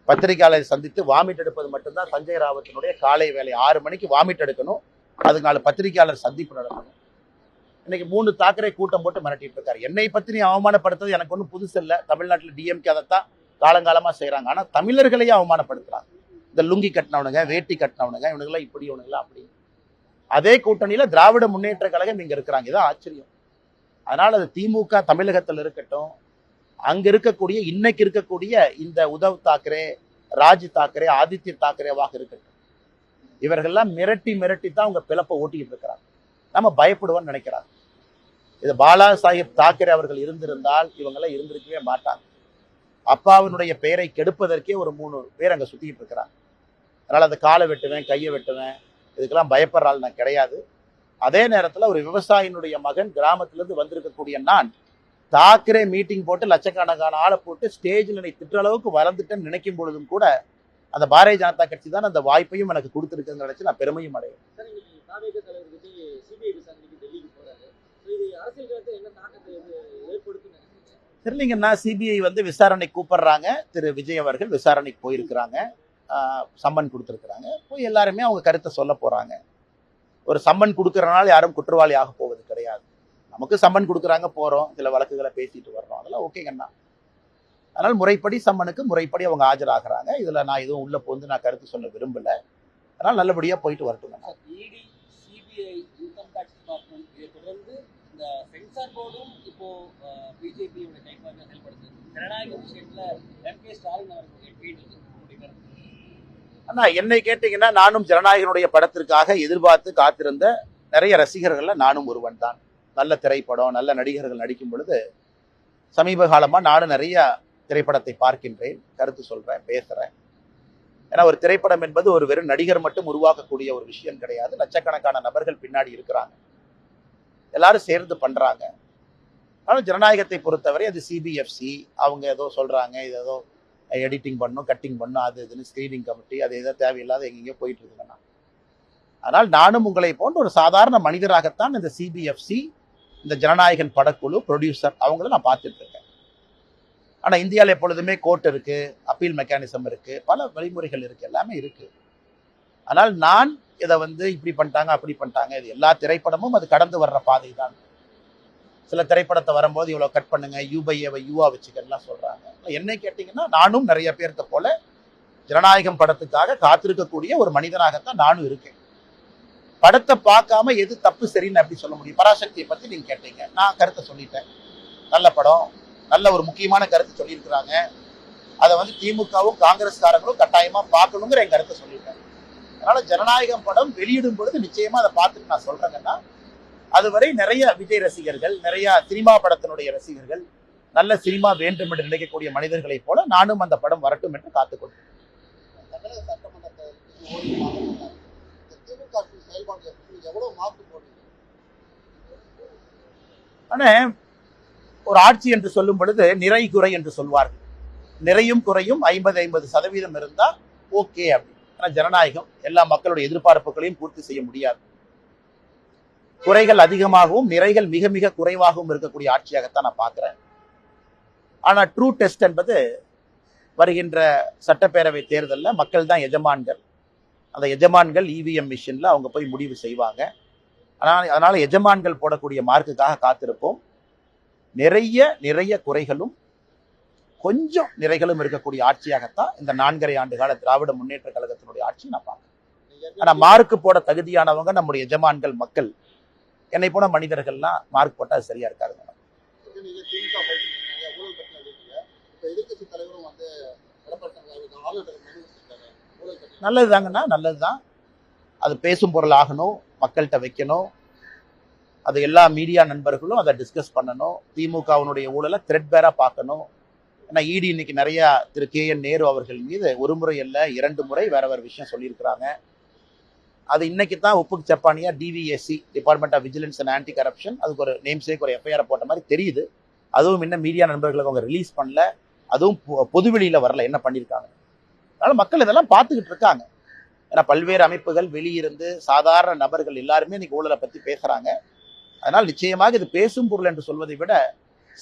பத்திரிகையாளரை சந்தித்து வாமிட் எடுப்பது மட்டும்தான் சஞ்சய் ராவத்தினுடைய காலை வேலை. 6 மணிக்கு வாமிட் எடுக்கணும், அதுக்கு 4 பத்திரிகையாளர் சந்திப்பு நடக்கணும். இன்னைக்கு 3 தாக்கரே கூட்டம் போட்டு மிரட்டிட்டு இருக்காரு. என்னை பத்தி நீ அவமானப்படுத்துறது எனக்கு ஒன்றும் புதுசு இல்லை. தமிழ்நாட்டில் டிஎம்கே அதைத்தான் காலங்காலமா செய்யறாங்க. ஆனா தமிழர்களையே அவமானப்படுத்துறாங்க. இந்த லுங்கி கட்டினவனுங்க, வேட்டி கட்டினவனுங்க, இவனுங்களாம் இப்படி, இவனுங்களாம் அப்படி. அதே கூட்டணியில திராவிட முன்னேற்ற கழகம் இங்க இருக்கிறாங்க. இதான் ஆச்சரியம். அதனால அது திமுக தமிழகத்தில் இருக்கட்டும், அங்க இருக்கக்கூடிய இன்னைக்கு இருக்கக்கூடிய இந்த உத்தவ் தாக்கரே, ராஜ் தாக்கரே, ஆதித்ய தாக்கரேவாக இருக்கட்டும், இவர்கள்லாம் மிரட்டி மிரட்டி தான் அவங்க பிளப்பை ஓட்டிக்கிட்டு இருக்கிறாங்க. நம்ம பயப்படுவோம்னு நினைக்கிறாங்க. இது பாலா சாஹிப் தாக்கரே அவர்கள் இருந்திருந்தால் இவங்கெல்லாம் இருந்திருக்கவே மாட்டாங்க. அப்பாவினுடைய பெயரை கெடுப்பதற்கே ஒரு 3 பேர் அங்க சுத்திக்கிட்டு இருக்கிறாங்க. அதனால அந்த காலை வெட்டுவேன், கையை வெட்டுவேன், இதுக்கெல்லாம் பயப்படுற ஆள் நான் கிடையாது. அதே நேரத்தில் ஒரு விவசாயினுடைய மகன் கிராமத்திலிருந்து வந்திருக்கக்கூடிய நான் தாக்கரே மீட்டிங் போட்டு லட்சக்கணக்கான ஆளை போட்டு ஸ்டேஜில் என்னை திட்டுற அளவுக்கு வளர்ந்துட்டேன்னு நினைக்கும் பொழுதும் கூட அந்த பாரதிய ஜனதா கட்சி தான் அந்த வாய்ப்பையும் எனக்கு கொடுத்துருக்குன்னு நினைச்சு நான் பெருமையும் அடையும். சார், இன்னைக்கு தாவேக தலைவர் விஜய் சிபிஐ விசாரணைக்கு டெல்லிக்கு போறாரு. இது அரசியல் களத்தில் என்ன தாக்கத்தை ஏற்படுத்தும் நினைக்கிறீங்க? தெரியலீங்கன்னா சிபிஐ விசாரணை கூப்பிடுறாங்க. திரு விஜய் அவர்கள் விசாரணைக்கு போயிருக்கிறாங்க, சம்மன் கொடுத்துருக்குறாங்க. போய் எல்லாருமே அவங்க கருத்தை சொல்ல போறாங்க. ஒரு சம்மன் கொடுக்கறனால யாரும் குற்றவாளி ஆக போவது கிடையாது. நமக்கு சம்மன் கொடுக்குறாங்க, போறோம், சில வழக்குகளை பேசிட்டு வர்றோம், அதெல்லாம் ஓகேங்கண்ணா. அதனால் முறைப்படி சம்மனுக்கு முறைப்படி அவங்க ஆஜராகிறாங்க. இதுல நான் எதுவும் உள்ள போந்து நான் கருத்து சொல்ல விரும்பல. அதனால் நல்லபடியா போயிட்டு வரட்டுங்கண்ணா. இடி, சிபிஐ, இன்கம் டாக்ஸ் டிபார்ட்மெண்ட் இதை தொடர்ந்து இந்த சென்சார் போர்டும் இப்போ பிஜேபியோட கைப்பாக செயல்படுது. ஜனநாயக விஷயத்துல எம்.கே. ஸ்டாலின் அவர்களுடைய ட்வீட் இருக்கு. அண்ணா, என்னை கேட்டீங்கன்னா நானும் ஜனநாயகனுடைய படத்திற்காக எதிர்பார்த்து காத்திருந்த நிறைய ரசிகர்கள்ல நானும் ஒருவன் தான். நல்ல திரைப்படம், நல்ல நடிகர்கள் நடிக்கும் பொழுது சமீப காலமா நானும் நிறைய திரைப்படத்தை பார்க்கின்றேன், கருத்து சொல்றேன், பேசுறேன். ஏன்னா ஒரு திரைப்படம் என்பது ஒரு வெறும் நடிகர் மட்டும் உருவாக்கக்கூடிய ஒரு விஷயம் கிடையாது. லட்சக்கணக்கான நபர்கள் பின்னாடி இருக்கிறாங்க, எல்லாரும் சேர்ந்து பண்றாங்க. ஆனால் ஜனநாயகத்தை பொறுத்தவரை அது சிபிஎஃப்சி அவங்க ஏதோ சொல்றாங்க, இது ஏதோ எடிட்டிங் பண்ணும், கட்டிங் பண்ணும், அது இதுன்னு ஸ்கிரீனிங் கமிட்டி, அது ஏதோ தேவையில்லாத எங்கெங்கயோ போயிட்டு இருக்குங்கண்ணா. ஆனால் நானும் உங்களை போன்ற ஒரு சாதாரண மனிதராகத்தான் இந்த சிபிஎஃப்சி, இந்த ஜனநாயகன் படக்குழு, ப்ரொடியூசர் அவங்கள நான் பார்த்துட்டு இருக்கேன். ஆனால் இந்தியாவில் எப்பொழுதுமே கோர்ட் இருக்கு, அப்பீல் மெக்கானிசம் இருக்கு, பல வழிமுறைகள் இருக்கு, எல்லாமே இருக்கு. ஆனால் நான் இதை இப்படி பண்ணிட்டாங்க, அப்படி பண்ணிட்டாங்க, இது எல்லா திரைப்படமும் அது கடந்து வர்ற பாதை தான். சில திரைப்படத்தை வரும்போது இவ்வளோ கட் பண்ணுங்க, யூபைஏவை யூவா வச்சுக்கலாம் சொல்றாங்க. என்னை கேட்டீங்கன்னா நானும் நிறைய பேர்த்த போல ஜனநாயகம் படத்துக்காக காத்திருக்கக்கூடிய ஒரு மனிதனாகத்தான் நானும் இருக்கேன். படத்தை பார்க்காம எது தப்பு சரின்னு அப்படி சொல்ல முடியும்? பராசக்தியை பத்தி நீங்க கேட்டீங்க, நான் கருத்தை சொல்லிட்டேன். நல்ல படம், நல்ல ஒரு முக்கியமான கருத்து சொல்லியிருக்கிறாங்க. அதை திமுகவும் காங்கிரஸ்காரங்களும் கட்டாயமா பார்க்கணுங்கிற என் கருத்தை சொல்லிட்டேன். அதனால ஜனநாயகம் படம் வெளியிடும் பொழுது நிச்சயமா அதை பார்த்துட்டு நான் சொல்றேங்கன்னா, அதுவரை நிறைய விஜய் ரசிகர்கள், நிறைய சினிமா படத்தினுடைய ரசிகர்கள், நல்ல சினிமா வேண்டும் என்று நினைக்கக்கூடிய மனிதர்களை போல நானும் அந்த படம் வரட்டும் என்று காத்துக்கொள்கிறேன். தமிழக சட்டமன்றத்தை திமுக செயல்பாடு எவ்வளவு மாற்று போடுது? ஆனா ஒரு ஆட்சி என்று சொல்லும் பொழுது நிறை குறை என்று சொல்வார்கள். நிறையும் குறையும் 50-50% இருந்தா ஓகே அப்படி. ஆனா ஜனநாயகம் எல்லா மக்களுடைய எதிர்பார்ப்புகளையும் பூர்த்தி செய்ய முடியாது. குறைகள் அதிகமாகவும் நிறைகள் மிக மிக குறைவாகவும் இருக்கக்கூடிய ஆட்சியாகத்தான் நான் பார்க்கிறேன். ஆனா ட்ரூ டெஸ்ட் என்பது வருகின்ற சட்டப்பேரவை தேர்தலில் மக்கள் தான் எஜமான்கள். அந்த எஜமான்கள் இவிஎம் மிஷின்ல அவங்க போய் முடிவு செய்வாங்க. அதனால எஜமான்கள் போடக்கூடிய மார்க்குக்காக காத்திருப்போம். நிறைய குறைகளும் கொஞ்சம் நிறைகளும் இருக்கக்கூடிய ஆட்சியாகத்தான் இந்த 4.5 ஆண்டு கால திராவிட முன்னேற்ற கழகத்தினுடைய ஆட்சி நான் பார்க்கிறேன். ஆனா மார்க்கு போட தகுதியானவங்க நம்முடைய எஜமான்கள் மக்கள். என்னை போன மனிதர்கள்லாம் மார்க் போட்டா அது சரியா இருக்காதுங்க. நல்லதுதாங்கண்ணா, நல்லதுதான். அது பேசும் பொருள் ஆகணும், மக்கள்கிட்ட வைக்கணும். அது எல்லா மீடியா நண்பர்களும் அதை டிஸ்கஸ் பண்ணணும். திமுகவினுடைய ஊழலை த்ரெட்பேரா பார்க்கணும். ஏன்னா இடி இன்னைக்கு நிறைய திரு KN நேரு அவர்கள் மீது 1 முறை அல்ல 2 முறை வேற விஷயம் சொல்லியிருக்கிறாங்க. அது இன்னைக்கு தான் உப்புக்கு சப்பானியா DVSC, department of vigilance and anti corruption, அதுக்கு ஒரு நேம் சேக் ஒரு FIR போட்ட மாதிரி தெரியுது. அதுவும் இன்னும் மீடியா நண்பர்களுக்கு அவங்க ரிலீஸ் பண்ணல, அதுவும் பொதுவெளியில வரல என்ன பண்ணியிருக்காங்க. அதனால மக்கள் இதெல்லாம் பார்த்துக்கிட்டு இருக்காங்க. ஏன்னா பல்வேறு அமைப்புகள் வெளியிருந்து சாதாரண நபர்கள் எல்லாருமே இன்னைக்கு ஊழலை பத்தி பேசுறாங்க. அதனால் நிச்சயமாக இது பேசும் பொருள் என்று சொல்வதை விட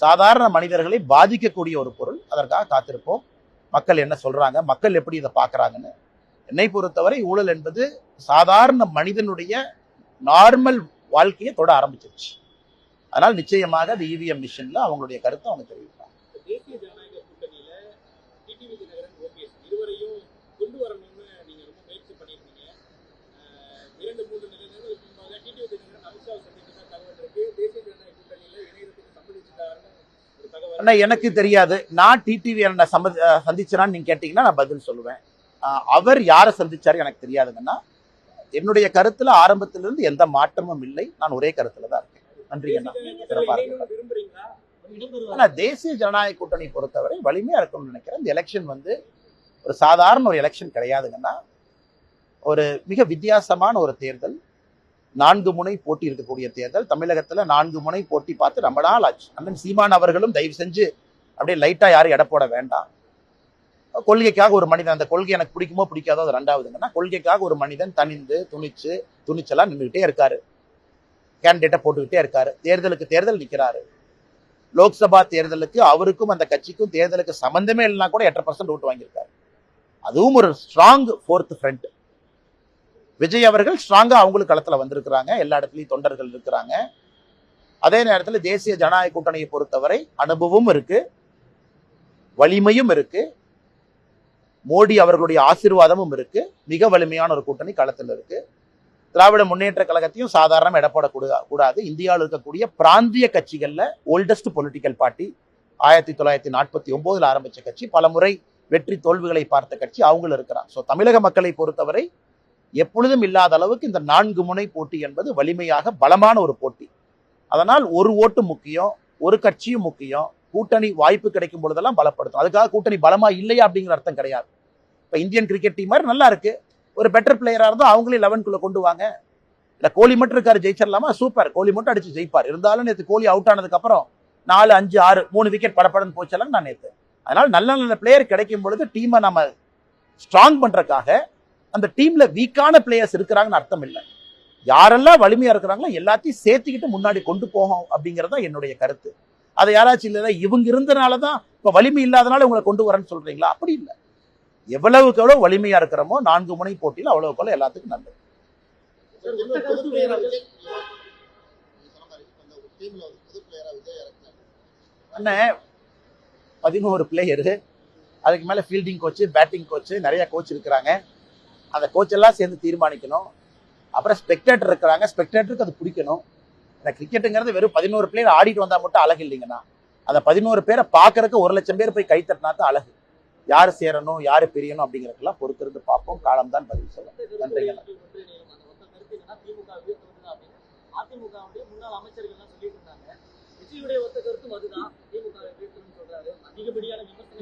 சாதாரண மனிதர்களை பாதிக்கக்கூடிய ஒரு பொருள். அதற்காக காத்திருப்போம். மக்கள் என்ன சொல்றாங்க, மக்கள் எப்படி இதை பார்க்கறாங்கன்னு. என்னை பொறுத்தவரை ஊழல் என்பது சாதாரண மனிதனுடைய நார்மல் வாழ்க்கையை தொட ஆரம்பிச்சிருச்சு. அதனால் நிச்சயமாக அது இவிஎம் மிஷின்ல அவங்களுடைய கருத்தை அவங்க தெரிவிப்பாங்க. தேசிய ஜனநாயக கூட்டணியில ஆனா எனக்கு தெரியாது. நான் டிடிவி என்ன சந்திச்சனான்னு நீங்க கேட்டீங்கன்னா நான் பதில் சொல்லுவேன். அவர் யாரை சந்திச்சாரு எனக்கு தெரியாதுங்கன்னா, என்னுடைய கருத்துல ஆரம்பத்திலிருந்து எந்த மாற்றமும் இல்லை. நான் ஒரே கருத்துல தான் இருக்கேன். நன்றி அண்ணா. சிறப்பா இருக்கு. விரும்புறீங்களா? ஆனா தேசிய ஜனநாயக கூட்டணி பொறுத்தவரை வலிமையா இருக்கும்னு நினைக்கிறேன். இந்த எலெக்ஷன் ஒரு சாதாரண ஒரு எலெக்ஷன் கிடையாதுங்கன்னா, ஒரு மிக வித்தியாசமான ஒரு தேர்தல். 4 முனை போட்டி இருக்கக்கூடிய தேர்தல். தமிழகத்துல 4 முனை போட்டி பார்த்து ரொம்ப நாள் ஆச்சு. அண்ணன் சீமான் அவர்களும் தயவு செஞ்சு அப்படியே லைட்டா யாரும் எடை போட வேண்டாம். கொள்கைக்காக ஒரு மனிதன், அந்த கொள்கை எனக்கு பிடிக்குமோ பிடிக்காதோ அது ரெண்டாவதுங்கன்னா, கொள்கைக்காக ஒரு மனிதன் தனிந்து துணிச்சலா நின்றுகிட்டே இருக்காரு. கேண்டிடேட்டை போட்டுக்கிட்டே இருக்காரு. தேர்தலுக்கு தேர்தல் நிக்கிறாரு. லோக்சபா தேர்தலுக்கு அவருக்கும் அந்த கட்சிக்கும் தேர்தலுக்கு சம்பந்தமே இல்லைன்னா கூட 8% ஓட்டு வாங்கியிருக்காரு. அதுவும் ஒரு ஸ்ட்ராங் 4th ஃப்ரண்ட். விஜய் அவர்கள் ஸ்ட்ராங்கா அவங்களுக்கு களத்துல வந்திருக்கிறாங்க. எல்லா இடத்துலயும் தொண்டர்கள் இருக்கிறாங்க. அதே நேரத்தில் தேசிய ஜனநாயக கூட்டணியை பொறுத்தவரை அனுபவமும் இருக்கு, வலிமையும் இருக்கு, மோடி அவர்களுடைய ஆசீர்வாதமும் இருக்கு. மிக வலிமையான ஒரு கூட்டணி களத்தில் இருக்கு. திராவிட முன்னேற்ற கழகத்தையும் சாதாரண இடப்பட கூடாது. இந்தியாவில் இருக்கக்கூடிய பிராந்திய கட்சிகள்ல ஓல்டஸ்ட் பொலிட்டிக்கல் பார்ட்டி 1949 ஆரம்பிச்ச கட்சி, பல முறை வெற்றி தோல்விகளை பார்த்த கட்சி அவங்களும் இருக்கிறாங்க. ஸோ தமிழக மக்களை பொறுத்தவரை எப்பொழுதும் இல்லாத அளவுக்கு இந்த 4 முனை போட்டி என்பது வலிமையாக பலமான ஒரு போட்டி. அதனால் ஒரு ஓட்டு முக்கியம், ஒரு கட்சியும் முக்கியம். கூட்டணி வாய்ப்பு கிடைக்கும் பொழுதெல்லாம் பலப்படுத்தும். அதுக்காக கூட்டணி பலமா இல்லையா அப்படிங்கிற அர்த்தம் கிடையாது. இப்போ இந்தியன் கிரிக்கெட் டீம் மாதிரி நல்லா இருக்கு, ஒரு பெட்டர் பிளேயரா இருந்தால் அவங்களே 11க்குள்ள கொண்டு வாங்க. இல்ல கோலி மட்டும் இருக்காரு, ஜெயிச்சிடலாமா? சூப்பர், கோலி மட்டும் அடிச்சு ஜெயிப்பார். இருந்தாலும் நேற்று கோலி அவுட் ஆனதுக்கு அப்புறம் 4, 5, 6 3 விக்கெட் படப்படன்னு போச்சலாம் நான் நேற்று. அதனால நல்ல நல்ல பிளேயர் கிடைக்கும் பொழுது டீமை நம்ம ஸ்ட்ராங் பண்றதுக்காக அந்த டீம்ல வீக்கான பிளேயர்ஸ் இருக்கிறாங்கன்னு அர்த்தம் இல்லை. யாரெல்லாம் வலிமையா இருக்கிறாங்களோ எல்லாத்தையும் சேர்த்துக்கிட்டு முன்னாடி கொண்டு போகும் அப்படிங்கறத என்னுடைய கருத்து. அதை யாராச்சும் இல்ல இவங்க இருந்தனாலதான் இப்ப வலிமை இல்லாதனால உங்களை கொண்டு வரேன்னு சொல்றீங்களா? அப்படி இல்லை. எவ்வளவுக்கு எவ்வளவு வலிமையா இருக்கிறோமோ 4 முனை போட்டியில் அவ்வளவுக்கு எவ்வளவு எல்லாத்துக்கும் நல்லது. அண்ணன் 11 பிளேயரு, அதுக்கு மேல ஃபீல்டிங் கோச்சு, பேட்டிங் கோச்சு, நிறைய கோச் இருக்கிறாங்க. அந்த கோச் எல்லாம் சேர்ந்து தீர்மானிக்கணும். அப்புறம் ஸ்பெக்டேட்டர் இருக்கிறாங்க, ஸ்பெக்டேட்டருக்கு அது பிடிக்கணும். இந்த கிரிக்கெட்டுங்கிறது வெறும் 11 பிளேயர் ஆடிட்டு வந்தா மட்டும் அழகு இல்லைங்கண்ணா. அந்த 11 பேரை பாக்குறதுக்கு 1 லட்சம் பேர் போய் கை தட்டினா தான் அழகு. யாரு சேரணும், யாரு பிரியணும் அப்படிங்கறதெல்லாம் பொறுத்திருந்து பார்ப்போம். காலம் தான் பதில் சொல்லும். நன்றிங்க.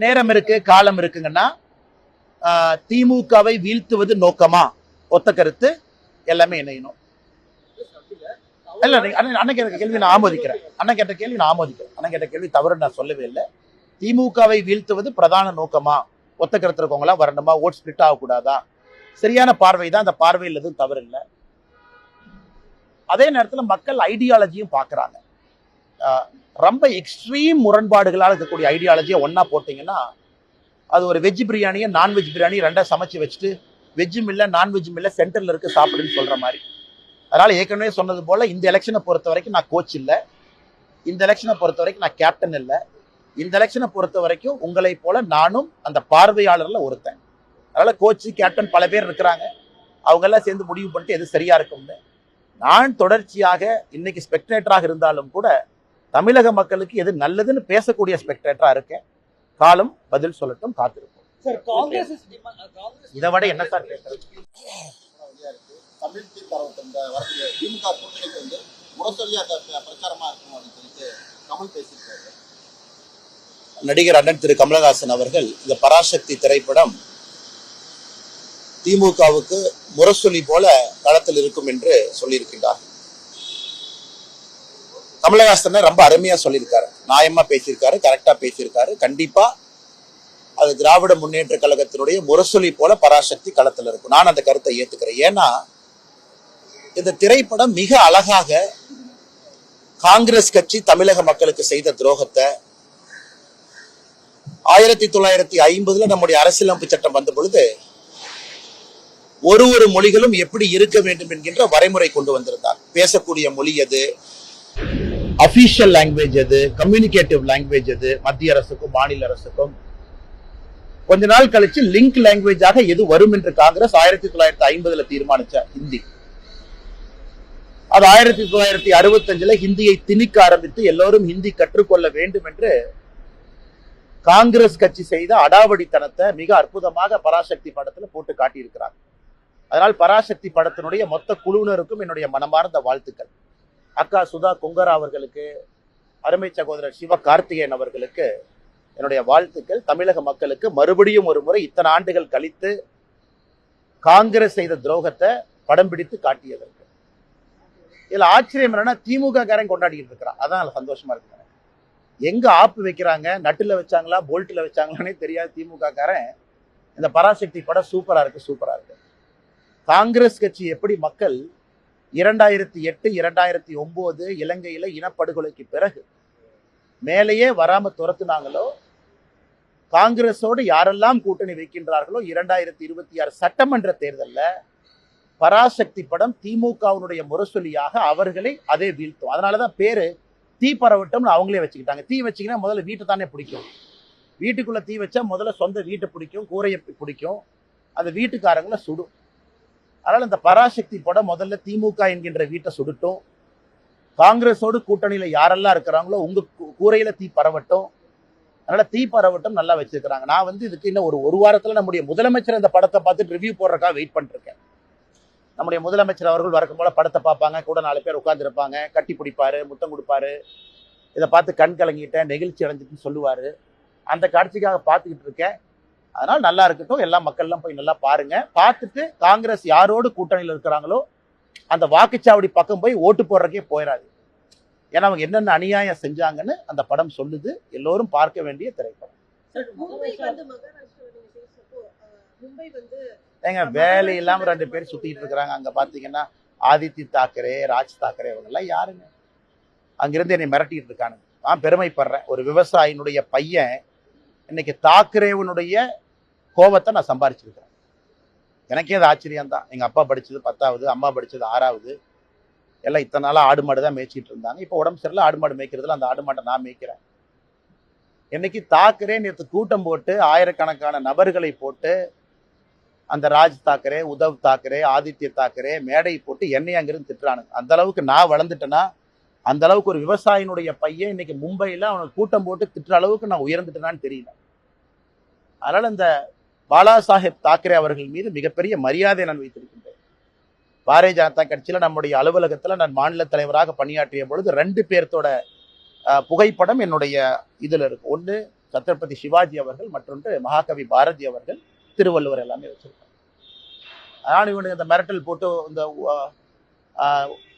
நேரம் இருக்கு, காலம் இருக்குங்கன்னா திமுகவை வீழ்த்துவது நோக்கமா? ஒத்த கருத்து, எல்லாமே இணையணும். இல்ல அண்ணன் கேட்ட கேள்வி நான் ஆமோதிக்கிறேன். அண்ணன் கேட்ட கேள்வி தவறு நான் சொல்லவே இல்லை. திமுகவை வீழ்த்துவது பிரதான நோக்கமா? ஒத்த கருத்து இருக்கவங்களா வரணுமா? ஓட் ஸ்பிளிட் ஆகக்கூடாதா? சரியான பார்வை தான். அந்த பார்வையில் எதுவும் தவறு இல்லை. அதே நேரத்தில் மக்கள் ஐடியாலஜியும் பார்க்குறாங்க. ரொம்ப எக்ஸ்ட்ரீம் முரண்பாடுகளால் இருக்கக்கூடிய ஐடியாலஜியை ஒன்னா போட்டீங்கன்னா அது ஒரு வெஜ் பிரியாணியை நான்வெஜ் பிரியாணி ரெண்டா சமைச்சு வச்சுட்டு வெஜ்ஜும் இல்லை நான்வெஜ்ஜும் இல்லை சென்டர்ல இருக்கு சாப்பிடுன்னு சொல்ற மாதிரி. அதனால ஏற்கனவே சொன்னது போல இந்த எலெக்ஷனை பொறுத்த வரைக்கும் நான் கோச் இல்லை, இந்த எலெக்ஷனை பொறுத்த வரைக்கும் நான் கேப்டன் இல்லை, இந்த எலெக்ஷனை பொறுத்த வரைக்கும் உங்களை போல நானும் அந்த பார்வையாளர்ல ஒருத்தன். அதனால கோச்சு கேப்டன் பல பேர் இருக்கிறாங்க, அவங்க எல்லாம் சேர்ந்து முடிவு பண்ணிட்டு எது சரியா இருக்கும்னு. நான் தொடர்ச்சியாக இன்னைக்கு ஸ்பெக்டேட்டராக இருந்தாலும் கூட தமிழக மக்களுக்கு எது நல்லதுன்னு பேசக்கூடிய ஸ்பெக்டேட்டரா இருக்கேன். காலம் பதில் சொல்லட்டும், காத்திருப்போம். இதை விட என்ன சார் பேசுறது? தமிழ் தரவுல வரக்கூடிய திமுக கூட்டணிக்கு முரசொலியா பிரச்சாரமா இருக்கும் அப்படின்னு சொல்லிட்டு கமல் பேசியிருக்காரு. நடிகர் அண்ணன் திரு கமலஹாசன் அவர்கள் இந்த பராசக்தி திரைப்படம் திமுகவுக்கு முரசொலி போல களத்தில் இருக்கும் என்று சொல்லியிருக்கின்றார். கமலஹாசன் ரொம்ப அருமையா சொல்லியிருக்காரு, நியாயமா பேசியிருக்காரு, கரெக்டா பேசியிருக்காரு. கண்டிப்பா அது திராவிட முன்னேற்ற கழகத்தினுடைய முரசொலி போல பராசக்தி களத்தில் இருக்கும். நான் அந்த கருத்தை ஏத்துக்கிறேன். ஏன்னா இந்த திரைப்படம் மிக அழகாக காங்கிரஸ் கட்சி தமிழக மக்களுக்கு செய்த துரோகத்தை 1950 நம்முடைய அரசியலமைப்பு சட்டம் வந்த பொழுது ஒரு மொழிகளும் எப்படி இருக்க வேண்டும் என்கின்ற வரைமுறை கொண்டு வந்திருந்தார். பேசக்கூடிய மொழி எது, அபிஷியல் லாங்குவேஜ் எது, கம்யூனிகேட்டிவ் லாங்குவேஜ் எது, மத்திய அரசுக்கும் மாநில அரசுக்கும். கொஞ்ச நாள் கழிச்சு லிங்க் லாங்குவேஜாக எது வரும் என்று காங்கிரஸ் 1950 தீர்மானிச்ச ஹிந்தி. அது 1965 ஹிந்தியை திணிக்க ஆரம்பித்து எல்லோரும் ஹிந்தி கற்றுக்கொள்ள வேண்டும் என்று காங்கிரஸ் கட்சி செய்த அடாவடித்தனத்தை மிக அற்புதமாக பராசக்தி படத்துல போட்டு காட்டியிருக்கிறாங்க. அதனால் பராசக்தி படத்தினுடைய மொத்த குழுவினருக்கும் என்னுடைய மனமார்ந்த வாழ்த்துக்கள். அக்கா சுதா கொங்கரா அவர்களுக்கு, அருமை சகோதரர் சிவ கார்த்திகேயன் அவர்களுக்கு என்னுடைய வாழ்த்துக்கள். தமிழக மக்களுக்கு மறுபடியும் ஒரு முறை இத்தனை ஆண்டுகள் கழித்து காங்கிரஸ் செய்த துரோகத்தை படம் பிடித்து காட்டியதற்கு. இதுல ஆச்சரியம் என்னன்னா திமுக காரன் கொண்டாடிட்டு இருக்கிறான். அதான் சந்தோஷமா இருக்கு. எங்க ஆப்பு வைக்கிறாங்க, நட்டுல வச்சாங்களா போல்ட்ல வச்சாங்களானே தெரியாது திமுக காரன். இந்த பராசக்தி படம் சூப்பரா இருக்கு, சூப்பரா இருக்கு. காங்கிரஸ் கட்சி எப்படி மக்கள் 2008 2009 இலங்கையில இனப்படுகொலைக்கு பிறகு மேலேயே வராம துரத்துனாங்களோ, காங்கிரஸோடு யாரெல்லாம் கூட்டணி வைக்கின்றார்களோ 2026 சட்டமன்ற தேர்தலில் பராசக்தி படம் திமுகவினுடைய முரசொலியாக அவர்களை அதே வீழ்த்தும். அதனாலதான் பேரு தீ பரவட்டம்னு அவங்களே வச்சுக்கிட்டாங்க. தீ வச்சிங்கன்னா முதல்ல வீட்டை தானே பிடிக்கும். வீட்டுக்குள்ள தீ வச்சா முதல்ல சொந்த வீட்டை பிடிக்கும், கூரையை பிடிக்கும், அந்த வீட்டுக்காரங்களை சுடும். அதனால இந்த பராசக்தி படம் முதல்ல திமுக என்கின்ற வீட்டை சுடட்டும், காங்கிரஸோடு கூட்டணியில யாரெல்லாம் இருக்கிறாங்களோ உங்க கூரையில தீ பரவட்டும். அதனால தீ பரவட்டும் நல்லா வச்சிருக்கிறாங்க. நான் இதுக்கு இன்னும் ஒரு வாரத்துல நம்முடைய முதலமைச்சர் இந்த படத்தை பார்த்துட்டு ரிவ்யூ போடுறதுக்காக வெயிட் பண்ணிட்டு இருக்கேன். நம்முடைய முதலமைச்சர் அவர்கள் வழக்கம் போல படத்தை பார்ப்பாங்க, கூட 4 பேர் உட்கார்ந்து இருப்பாங்க, கட்டி பிடிப்பாரு, முத்தம் கொடுப்பாரு, இதை பார்த்து கண் கலங்கிட்டேன், நெகிழ்ச்சி அடைஞ்சிட்டுன்னு சொல்லுவாரு. அந்த காட்சிக்காக பார்த்துக்கிட்டு இருக்கேன். அதனால நல்லா இருக்கட்டும், எல்லா மக்கள்லாம் போய் நல்லா பாருங்க. பார்த்துட்டு காங்கிரஸ் யாரோடு கூட்டணியில் இருக்கிறாங்களோ அந்த வாக்குச்சாவடி பக்கம் போய் ஓட்டு போடுறதுக்கே போயிடாது. ஏன்னா அவங்க என்னென்ன அநியாயம் செஞ்சாங்கன்னு அந்த படம் சொல்லுது. எல்லோரும் பார்க்க வேண்டிய திரைப்படம். ஏங்க வேலை இல்லாம 2 பேர் சுத்திட்டு இருக்கிறாங்க. அங்க பாத்தீங்கன்னா ஆதித்ய தாக்கரே, ராஜ் தாக்கரே, இவங்க எல்லாம் யாருங்க? அங்கிருந்து என்னை மிரட்டிட்டு இருக்கானுங்க. நான் பெருமைப்படுறேன். ஒரு விவசாயினுடைய பையன் இன்னைக்கு தாக்கரேவனுடைய கோபத்தை நான் சம்பாரிச்சிருக்கிறேன். எனக்கே அது ஆச்சரியம் தான். எங்க அப்பா படிச்சது 10வது, அம்மா படிச்சது 6வது. எல்லாம் இத்தனை நாளா ஆடு மாடு தான் மேய்ச்சிட்டு இருந்தாங்க. இப்போ உடம்பு சரியில்லை, ஆடு மாடு மேய்க்கிறதுல அந்த ஆடு மாட்டை நான் மேய்க்கிறேன். இன்னைக்கு தாக்கரே நேற்று கூட்டம் போட்டு ஆயிரக்கணக்கான நபர்களை போட்டு அந்த ராஜ் தாக்கரே, உத்தவ் தாக்கரே, ஆதித்ய தாக்கரே மேடை போட்டு என்னை அங்கிருந்து திட்டுறானுங்க. அந்த அளவுக்கு நான் வளர்ந்துட்டேன்னா, அந்த அளவுக்கு ஒரு விவசாயினுடைய பையன் இன்னைக்கு மும்பையில் அவனுக்கு கூட்டம் போட்டு திட்டுற அளவுக்கு நான் உயர்ந்துட்டேனான்னு தெரியல. அதனால இந்த பாலா சாஹேப் தாக்கரே அவர்கள் மீது மிகப்பெரிய மரியாதை நான் வைத்திருக்கின்றேன். பாரதிய ஜனதா கட்சியில் நம்முடைய அலுவலகத்தில் நான் மாநில தலைவராக பணியாற்றிய பொழுது 2 பேர்த்தோட புகைப்படம் என்னுடைய இதில் இருக்கு. ஒன்று சத்ரபதி சிவாஜி அவர்கள், மற்றொன்று மகாகவி பாரதி அவர்கள், திருவள்ளுவர் எல்லாமே வச்சிருக்காங்க. அதனால இவனுக்கு இந்த மிரட்டல் போட்டு இந்த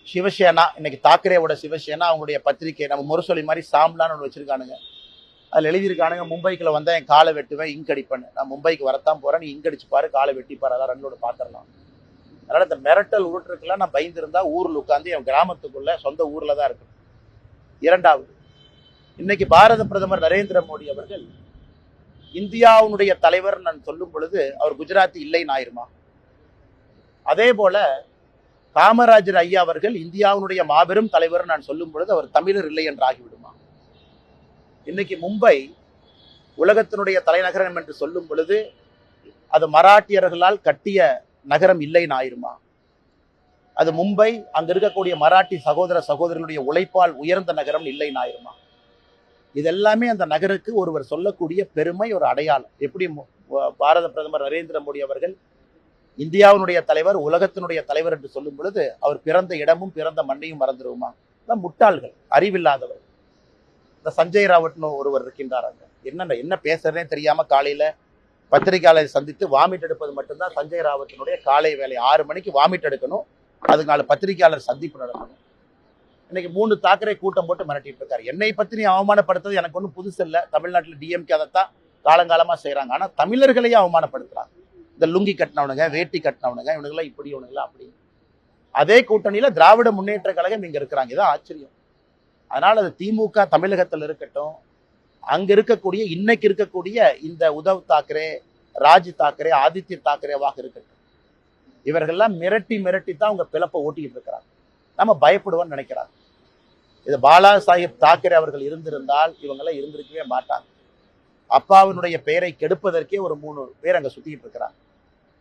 சிவசேனா, இன்னைக்கு தாக்கரேவோட சிவசேனா அவங்களுடைய பத்திரிகை நம்ம முரசொலி மாதிரி சாம்லான்னு ஒன்று வச்சிருக்கானுங்க. அதில் எழுதியிருக்கானுங்க, மும்பைக்குள்ள வந்தால் என் காலை வெட்டுவேன், இங்க் அடிப்பேன். நான் மும்பைக்கு வரத்தான் போறேன், நீ இங்க் அடிச்சு பாரு, காலை வெட்டி பாரு, அதான் 2 பார்த்துடலாம். அதனால இந்த மிரட்டல் உருட்டுருக்குலாம் நான் பயந்துருந்தா ஊரில் உட்காந்து என் கிராமத்துக்குள்ள சொந்த ஊர்ல தான் இருக்கணும். 2வது, இன்னைக்கு பாரத பிரதமர் நரேந்திர மோடி அவர்கள் இந்தியாவுடைய தலைவர் நான் சொல்லும் பொழுது அவர் குஜராத்தி இல்லைன்னு ஆயிருமா? அதே போல காமராஜர் ஐயா அவர்கள் இந்தியாவுடைய மாபெரும் தலைவர் நான் சொல்லும் பொழுது அவர் தமிழர் இல்லை என்று ஆகிவிடுமா? இன்னைக்கு மும்பை உலகத்தினுடைய தலைநகரம் என்று சொல்லும் பொழுது அது மராட்டியர்களால் கட்டிய நகரம் இல்லைன்னு ஆயிருமா? அது மும்பை அங்க இருக்கக்கூடிய மராட்டி சகோதர சகோதரர்களுடைய உழைப்பால் உயர்ந்த நகரம் இல்லைன்னு ஆயிருமா? இதெல்லாமே அந்த நகருக்கு ஒருவர் சொல்லக்கூடிய பெருமை, ஒரு அடையாளம். எப்படி பாரத பிரதமர் நரேந்திர மோடி அவர்கள் இந்தியாவினுடைய தலைவர், உலகத்தினுடைய தலைவர் என்று சொல்லும் பொழுது அவர் பிறந்த இடமும் பிறந்த மண்ணையும் மறந்துடுவோமா? முட்டாள்கள், அறிவில்லாதவர். இந்த சஞ்சய் ராவட்னு ஒருவர் இருக்கின்றார். என்ன பேசுறதே தெரியாம காலையில பத்திரிகையாளரை சந்தித்து வாமிட் எடுப்பது மட்டும்தான் சஞ்சய் ராவத்தினுடைய காலை வேலை. 6 மணிக்கு வாமிட் எடுக்கணும், அதுக்கு 4 பத்திரிகையாளர் சந்திப்பு நடக்கணும். இன்னைக்கு 3 தாக்கரே கூட்டம் போட்டு மிரட்டிட்டு இருக்காரு. என்னை பத்தி நீ அவமானப்படுத்துறது எனக்கு ஒன்றும் புதுசு இல்லை. தமிழ்நாட்டில் டிஎம்கே அதைத்தான் காலங்காலமா செய்யறாங்க. ஆனா தமிழர்களையே அவமானப்படுத்துறாங்க. இந்த லுங்கி கட்டினவனுங்க, வேட்டி கட்டினவனுங்க, இவனுங்களாம் இப்படி, இவனுங்களாம் அப்படி. அதே கூட்டணியில திராவிட முன்னேற்ற கழகம் இங்க இருக்கிறாங்க. இதான் ஆச்சரியம். அதனால அது திமுக தமிழகத்தில் இருக்கட்டும், அங்க இருக்கக்கூடிய இன்னைக்கு இருக்கக்கூடிய இந்த உத்தவ் தாக்கரே, ராஜ் தாக்கரே, ஆதித்ய தாக்கரேவாக இருக்கட்டும், இவர்கள்லாம் மிரட்டி தான் அவங்க பிளப்பை ஓட்டிக்கிட்டு இருக்கிறாங்க. நம்ம பயப்படுவோம்னு நினைக்கிறாங்க. இது பாலா சாஹேப் தாக்கரே அவர்கள் இருந்திருந்தால் இவங்கெல்லாம் இருந்திருக்கவே மாட்டாங்க. அப்பாவினுடைய பெயரை கெடுப்பதற்கே ஒரு 3 பேர் அங்க சுத்திட்டு இருக்கிறாங்க.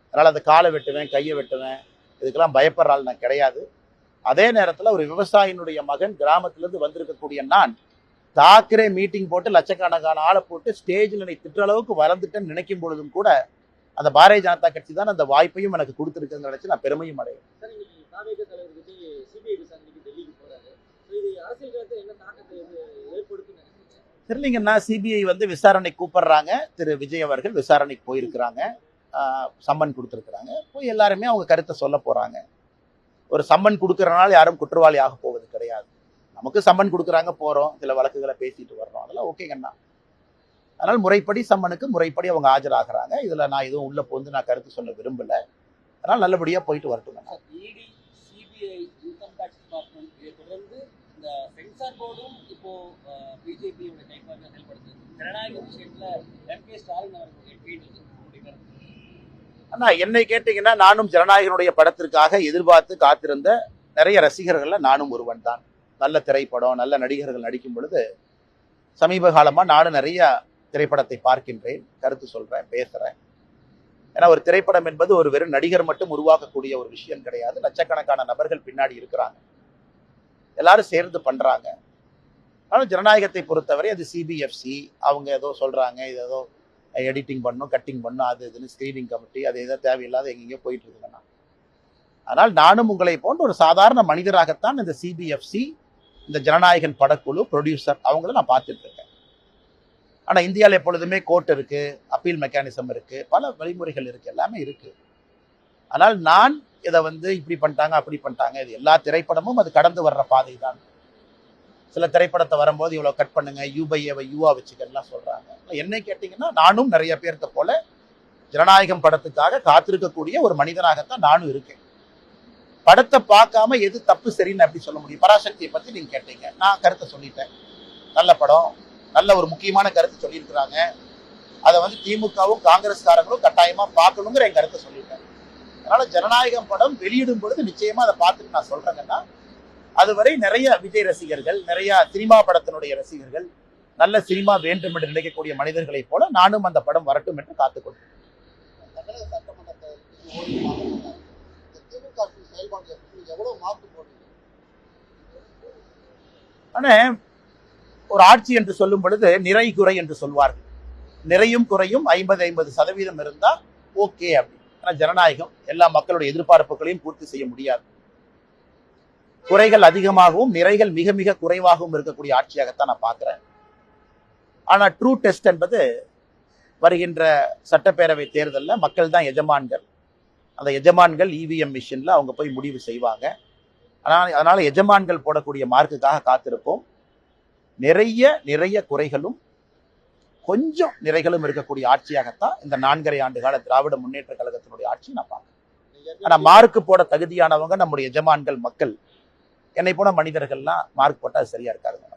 அதனால அந்த காலை வெட்டுவேன், கையை வெட்டுவேன், இதுக்கெல்லாம் பயப்படுறாள் நான் கிடையாது. அதே நேரத்தில் ஒரு விவசாயினுடைய மகன், கிராமத்திலிருந்து வந்திருக்கக்கூடிய நான் தாக்கரே மீட்டிங் போட்டு லட்சக்கணக்கான ஆளை போட்டு ஸ்டேஜில் நீ திட்டுற அளவுக்கு வளர்ந்துட்டேன்னு நினைக்கும் பொழுதும் கூட அந்த பாரதிய ஜனதா கட்சி தான் அந்த வாய்ப்பையும் எனக்கு கொடுத்துருக்குன்னு நினைச்சு நான் பெருமையும் அடையும். சார், இன்னைக்கு தாவேக தலைவர் விஜய் சிபிஐ விசாரணைக்கு டெல்லிக்கு போறாரு. இது அரசியல் களத்தில் என்ன தாக்கத்தை ஏற்படுத்தும் நினைக்கிறீங்க? தெரியலீங்கன்னா சிபிஐ வந்து விசாரணை கூப்பிடுறாங்க. திரு விஜய் அவர்கள் விசாரணைக்கு போயிருக்கிறாங்க, சம்மன் கொடுத்துருக்குறாங்க. போய் எல்லாருமே அவங்க கருத்தை சொல்ல போறாங்க. ஒரு சம்மன் கொடுக்கறனால யாரும் குற்றவாளி ஆக போவது கிடையாது. நமக்கு சம்மன் கொடுக்குறாங்க, போறோம், சில வழக்குகளை பேசிட்டு வர்றோம், அதெல்லாம் ஓகேங்கண்ணா. அதனால் முறைப்படி சம்மனுக்கு முறைப்படி அவங்க ஆஜராகிறாங்க. இதுல நான் எதுவும் உள்ள போந்து நான் கருத்து சொல்ல விரும்பல. அதனால் நல்லபடியா போயிட்டு வரட்டுங்கண்ணா. இடி, சிபிஐ, இன்கம் டாக்ஸ் டிபார்ட்மெண்ட் இதை தொடர்ந்து இந்த சென்சார் போர்டும் இப்போ பிஜேபியோட கைப்பாக செயல்படுத்துது. ஜனநாயக விஷயத்துல எம்.கே. ஸ்டாலின் அவர்களுடைய ட்வீட் அண்ணா, என்னை கேட்டீங்கன்னா நானும் ஜனநாயகனுடைய படத்திற்காக எதிர்பார்த்து காத்திருந்த நிறைய ரசிகர்கள்ல நானும் ஒருவன் தான். நல்ல திரைப்படம், நல்ல நடிகர்கள் நடிக்கும் பொழுது சமீப காலமா நானும் நிறைய திரைப்படத்தை பார்க்கின்றேன், கருத்து சொல்றேன், பேசுறேன். ஏன்னா ஒரு திரைப்படம் என்பது ஒரு வெறும் நடிகர் மட்டும் உருவாக்கக்கூடிய ஒரு விஷயம் கிடையாது. லட்சக்கணக்கான நபர்கள் பின்னாடி இருக்கிறாங்க, எல்லாரும் சேர்ந்து பண்றாங்க. ஆனால் ஜனநாயகத்தை பொறுத்தவரை அது சிபிஎஃப்சி அவங்க ஏதோ சொல்றாங்க, இது ஏதோ எடிட்டிங் பண்ணும், கட்டிங் பண்ணும், அது இதுன்னு ஸ்கிரீனிங் கமிட்டி, அது ஏதோ தேவையில்லாத எங்கெங்கயோ போயிட்டு இருக்குங்கண்ணா. ஆனால் நானும் உங்களை போன்ற ஒரு சாதாரண மனிதராகத்தான் இந்த சிபிஎஃப்சி, இந்த ஜனநாயகன் படக்குழு, ப்ரொடியூசர் அவங்கள நான் பார்த்துட்டு இருக்கேன். ஆனால் இந்தியாவில் எப்பொழுதுமே கோர்ட் இருக்கு, அப்பீல் மெக்கானிசம் இருக்கு, பல வழிமுறைகள் இருக்கு, எல்லாமே இருக்கு. ஆனால் நான் இதை வந்து இப்படி பண்ணிட்டாங்க அப்படி பண்ணிட்டாங்க, இது எல்லா திரைப்படமும் அது கடந்து வர்ற பாதை தான். சில திரைப்படத்தை வரும்போது இவ்வளோ கட் பண்ணுங்க, யூபைஏவை யூவா வச்சுக்கலாம் சொல்றாங்க. என்னை கேட்டீங்கன்னா நானும் நிறைய பேர்த்த போல ஜனநாயகம் படத்துக்காக காத்திருக்கக்கூடிய ஒரு மனிதனாகத்தான் நானும் இருக்கேன். படத்தை பார்க்காம எது தப்பு சரின்னு அப்படி சொல்ல முடியும்? பராசக்தியை பத்தி நீங்க கேட்டீங்க, நான் கருத்தை சொல்லிட்டேன். நல்ல படம், நல்ல ஒரு முக்கியமான கருத்து சொல்லியிருக்கிறாங்க. அதை வந்து திமுகவும் காங்கிரஸ்காரங்களும் கட்டாயமா பார்க்கணுங்கிற என் கருத்தை சொல்லிட்டேன். அதனால ஜனநாயகம் படம் வெளியிடும் பொழுது நிச்சயமா அதை பார்த்துட்டு நான் சொல்றேங்கன்னா, அதுவரை நிறைய விஜய் ரசிகர்கள், நிறைய சினிமா படத்தினுடைய ரசிகர்கள், நல்ல சினிமா வேண்டும் என்று நினைக்கக்கூடிய மனிதர்களைப் போல நானும் அந்த படம் வரட்டும் என்று காத்துக்கொண்டேன். தமிழக சட்டமன்றத்தை திமுக செயல்பாடு எவ்வளவு மாற்று போடுது? ஆனா ஒரு ஆட்சி என்று சொல்லும் பொழுது நிறை குறை என்று சொல்வார்கள். நிறையும் குறையும் 50-50% இருந்தா ஓகே அப்படி. ஆனா ஜனநாயகம் எல்லா மக்களுடைய எதிர்பார்ப்புகளையும் பூர்த்தி செய்ய முடியாது. குறைகள் அதிகமாகவும் நிறைகள் மிக மிக குறைவாகவும் இருக்கக்கூடிய ஆட்சியாகத்தான் நான் பார்க்கிறேன். ஆனா ட்ரூ டெஸ்ட் என்பது வருகின்ற சட்டப்பேரவை தேர்தலில் மக்கள் தான் எஜமான்கள். அந்த எஜமான்கள் இவிஎம் மிஷின்ல அவங்க போய் முடிவு செய்வாங்க. அதனால எஜமான்கள் போடக்கூடிய மார்க்குக்காக காத்திருப்போம். நிறைய குறைகளும் கொஞ்சம் நிறைகளும் இருக்கக்கூடிய ஆட்சியாகத்தான் இந்த 4.5 ஆண்டு கால திராவிட முன்னேற்ற கழகத்தினுடைய ஆட்சி நான் பார்க்கிறேன். ஆனா மார்க்கு போட தகுதியானவங்க நம்முடைய எஜமான்கள் மக்கள். என்னை போன மனிதர்கள்லாம் மார்க் போட்டா அது சரியா இருக்காதுங்க.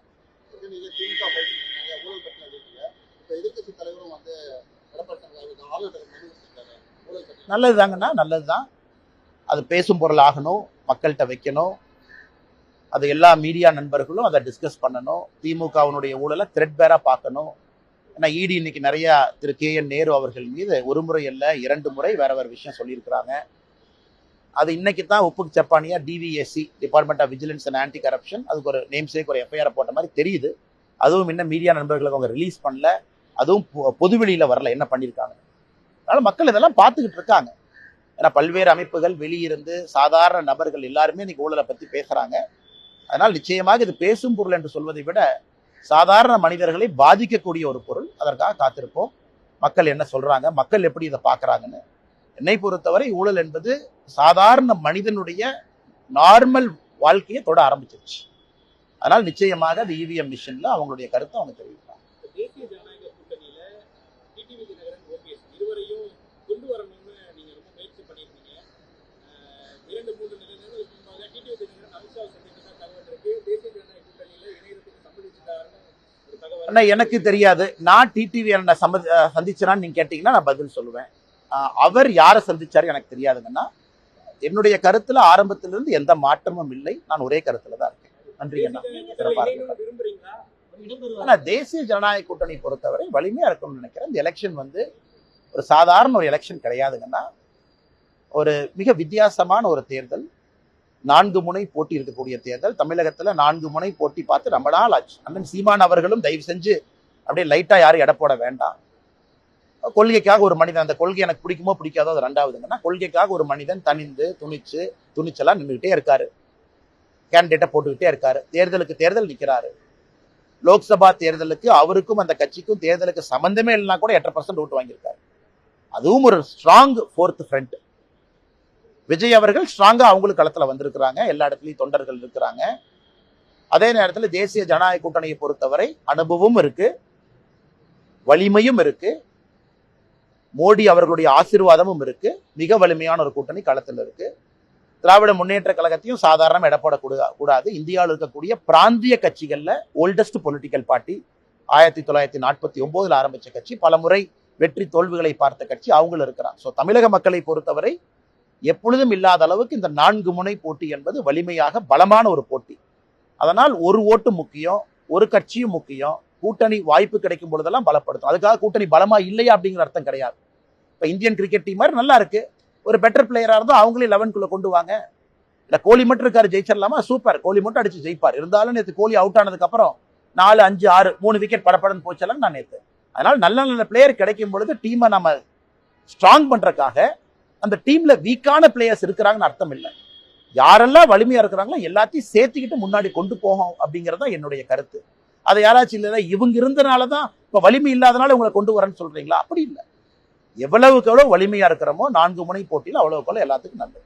நல்லதுதாங்கண்ணா, நல்லதுதான். அது பேசும் பொருள் ஆகணும், மக்கள்கிட்ட வைக்கணும். அது எல்லா மீடியா நண்பர்களும் அதை டிஸ்கஸ் பண்ணணும். திமுகவினுடைய ஊழலை த்ரெட்பேரா பார்க்கணும். ஏன்னா இடி இன்னைக்கு நிறைய திரு KN நேரு அவர்கள் மீது ஒரு முறை அல்ல 2 முறை வேற வேற விஷயம் சொல்லியிருக்கிறாங்க. அது இன்னைக்கு தான் உப்புக்கு சப்பானியா DVAC, department of vigilance and anti corruption, அதுக்கு ஒரு நேம் சேக் ஒரு FIR போட்ட மாதிரி தெரியுது. அதுவும் இன்னும் மீடியா நண்பர்களுக்கு அவங்க ரிலீஸ் பண்ணல, அதுவும் பொதுவெளியில வரல என்ன பண்ணியிருக்காங்க. அதனால மக்கள் இதெல்லாம் பார்த்துக்கிட்டு இருக்காங்க. ஏன்னா பல்வேறு அமைப்புகள் வெளியிருந்து சாதாரண நபர்கள் எல்லாருமே இன்னைக்கு ஊழலை பத்தி பேசுறாங்க. அதனால் நிச்சயமாக இது பேசும் பொருள் என்று சொல்வதை விட சாதாரண மனிதர்களை பாதிக்கக்கூடிய ஒரு பொருள். அதற்காக காத்திருப்போம். மக்கள் என்ன சொல்றாங்க, மக்கள் எப்படி இதை பார்க்கறாங்கன்னு. என்னை பொறுத்தவரை ஊழல் என்பது சாதாரண மனிதனுடைய நார்மல் வாழ்க்கையை தொட ஆரம்பிச்சிருச்சு. அதனால் நிச்சயமாக அது இவிஎம் மிஷின்ல அவங்களுடைய கருத்தை அவங்க தெரிவிப்பாங்க. தேசிய ஜனநாயக கூட்டணியில டிடிவி தினகரன், OPS இருவரையும் கொண்டு வரணும்னு நீங்க ரொம்ப முயற்சி பண்ணியிருக்கீங்க. 2-3 நிலையங்களுக்கு முன்பாக டிடிவி தினகரன் அமித்ஷா சந்தித்ததா தகவல் இருக்கு. தேசிய ஜனநாயக கூட்டணியில இணையத்துக்கு சம்மதிச்சிட்டாருன்னு ஒரு தகவல். ஆனா எனக்கு தெரியாது, நான் டிடிவி என்ன சந்திச்சேனான்னு நீங்க கேட்டீங்கன்னா நான் பதில் சொல்லுவேன். அவர் யாரை சந்திச்சாரு எனக்கு தெரியாதுங்கன்னா. என்னுடைய கருத்துல ஆரம்பத்திலிருந்து எந்த மாற்றமும் இல்லை. நான் ஒரே கருத்துல தான் இருக்கேன். நன்றிங்கண்ணா. ஆனா தேசிய ஜனநாயக கூட்டணி பொறுத்தவரை வலிமையா இருக்கும்னு நினைக்கிறேன். இந்த எலெக்ஷன் வந்து ஒரு சாதாரண ஒரு எலெக்ஷன் கிடையாதுங்கன்னா. ஒரு மிக வித்தியாசமான ஒரு தேர்தல். 4 முனை போட்டி இருக்கக்கூடிய தேர்தல். தமிழகத்துல 4 முனை போட்டி பார்த்து ரொம்ப நாள் ஆச்சு. அண்ணன் சீமான் அவர்களும் தயவு செஞ்சு அப்படியே லைட்டா யாரும் எடை போட வேண்டாம். கொள்கைக்காக ஒரு மனிதன், அந்த கொள்கை எனக்கு பிடிக்குமோ பிடிக்காதோ அது ரெண்டாவதுங்கன்னா, கொள்கைக்காக ஒரு மனிதன் தனிந்து துணிச்சலா நின்றுகிட்டே இருக்காரு. கேண்டிடேட்டை போட்டுக்கிட்டே இருக்காரு. தேர்தலுக்கு தேர்தல் நிக்கிறாரு. லோக்சபா தேர்தலுக்கு அவருக்கும் அந்த கட்சிக்கும் தேர்தலுக்கு சம்பந்தமே இல்லைன்னா கூட 8% ஓட்டு வாங்கியிருக்காரு. அதுவும் ஒரு ஸ்ட்ராங் 4th ஃப்ரண்ட். விஜய் அவர்கள் ஸ்ட்ராங்கா அவங்களுக்கு களத்துல வந்திருக்கிறாங்க. எல்லா இடத்துலயும் தொண்டர்கள் இருக்கிறாங்க. அதே நேரத்தில் தேசிய ஜனநாயக கூட்டணியை பொறுத்தவரை அனுபவமும் இருக்கு, வலிமையும் இருக்கு, மோடி அவர்களுடைய ஆசீர்வாதமும் இருக்கு. மிக வலிமையான ஒரு கூட்டணி களத்தில் இருக்கு. திராவிட முன்னேற்ற கழகத்தையும் சாதாரண இடப்பட கூடாது. இந்தியாவில் இருக்கக்கூடிய பிராந்திய கட்சிகள்ல ஓல்டஸ்ட் பொலிட்டிக்கல் பார்ட்டி, 1949 ஆரம்பிச்ச கட்சி, பலமுறை வெற்றி தோல்விகளை பார்த்த கட்சி அவங்களும் இருக்கிறாங்க. ஸோ தமிழக மக்களை பொறுத்தவரை எப்பொழுதும் இல்லாத அளவுக்கு இந்த 4 முனை போட்டி என்பது வலிமையாக பலமான ஒரு போட்டி. அதனால் ஒரு ஓட்டு முக்கியம், ஒரு கட்சியும் முக்கியம். கூட்டணி வாய்ப்பு கிடைக்கும் பொழுதெல்லாம் பலப்படுத்தும். அதுக்காக கூட்டணி பலமா இல்லையா அப்படிங்கிற அர்த்தம் கிடையாது. இப்போ இந்தியன் கிரிக்கெட் டீம் மாதிரி நல்லா இருக்கு, ஒரு பெட்டர் பிளேயரா இருந்தால் அவங்களே 11க்குள்ள கொண்டு வாங்க. இல்லை கோலி மட்டும் இருக்காரு, ஜெயிச்சிடலாமா? சூப்பர், கோலி மட்டும் அடிச்சு ஜெயிப்பார். இருந்தாலும் நேற்று கோலி அவுட் ஆனதுக்கு அப்புறம் 4, 5, 6, 3 விக்கெட் படப்படன்னு போச்சலாம் நான் நேற்று. அதனால் நல்ல நல்ல பிளேயர் கிடைக்கும் பொழுது டீமை நம்ம ஸ்ட்ராங் பண்றதுக்காக அந்த டீம்ல வீக்கான பிளேயர்ஸ் இருக்கிறாங்கன்னு அர்த்தம் இல்லை. யாரெல்லாம் வலிமையா இருக்கிறாங்களோ எல்லாத்தையும் சேர்த்துக்கிட்டு முன்னாடி கொண்டு போகும் அப்படிங்கறத என்னுடைய கருத்து. அதை யாராச்சும் இல்லை இவங்க இருந்தனாலதான் இப்ப வலிமை இல்லாதனால உங்களை கொண்டு வரேன்னு சொல்றீங்களா? அப்படி இல்லை. எவ்வளவுக்கு எவ்வளவு வலிமையா இருக்கிறோமோ 4 முனை போட்டியில் அவ்வளவுக்கு எவ்வளவு எல்லாத்துக்கும் நல்லது.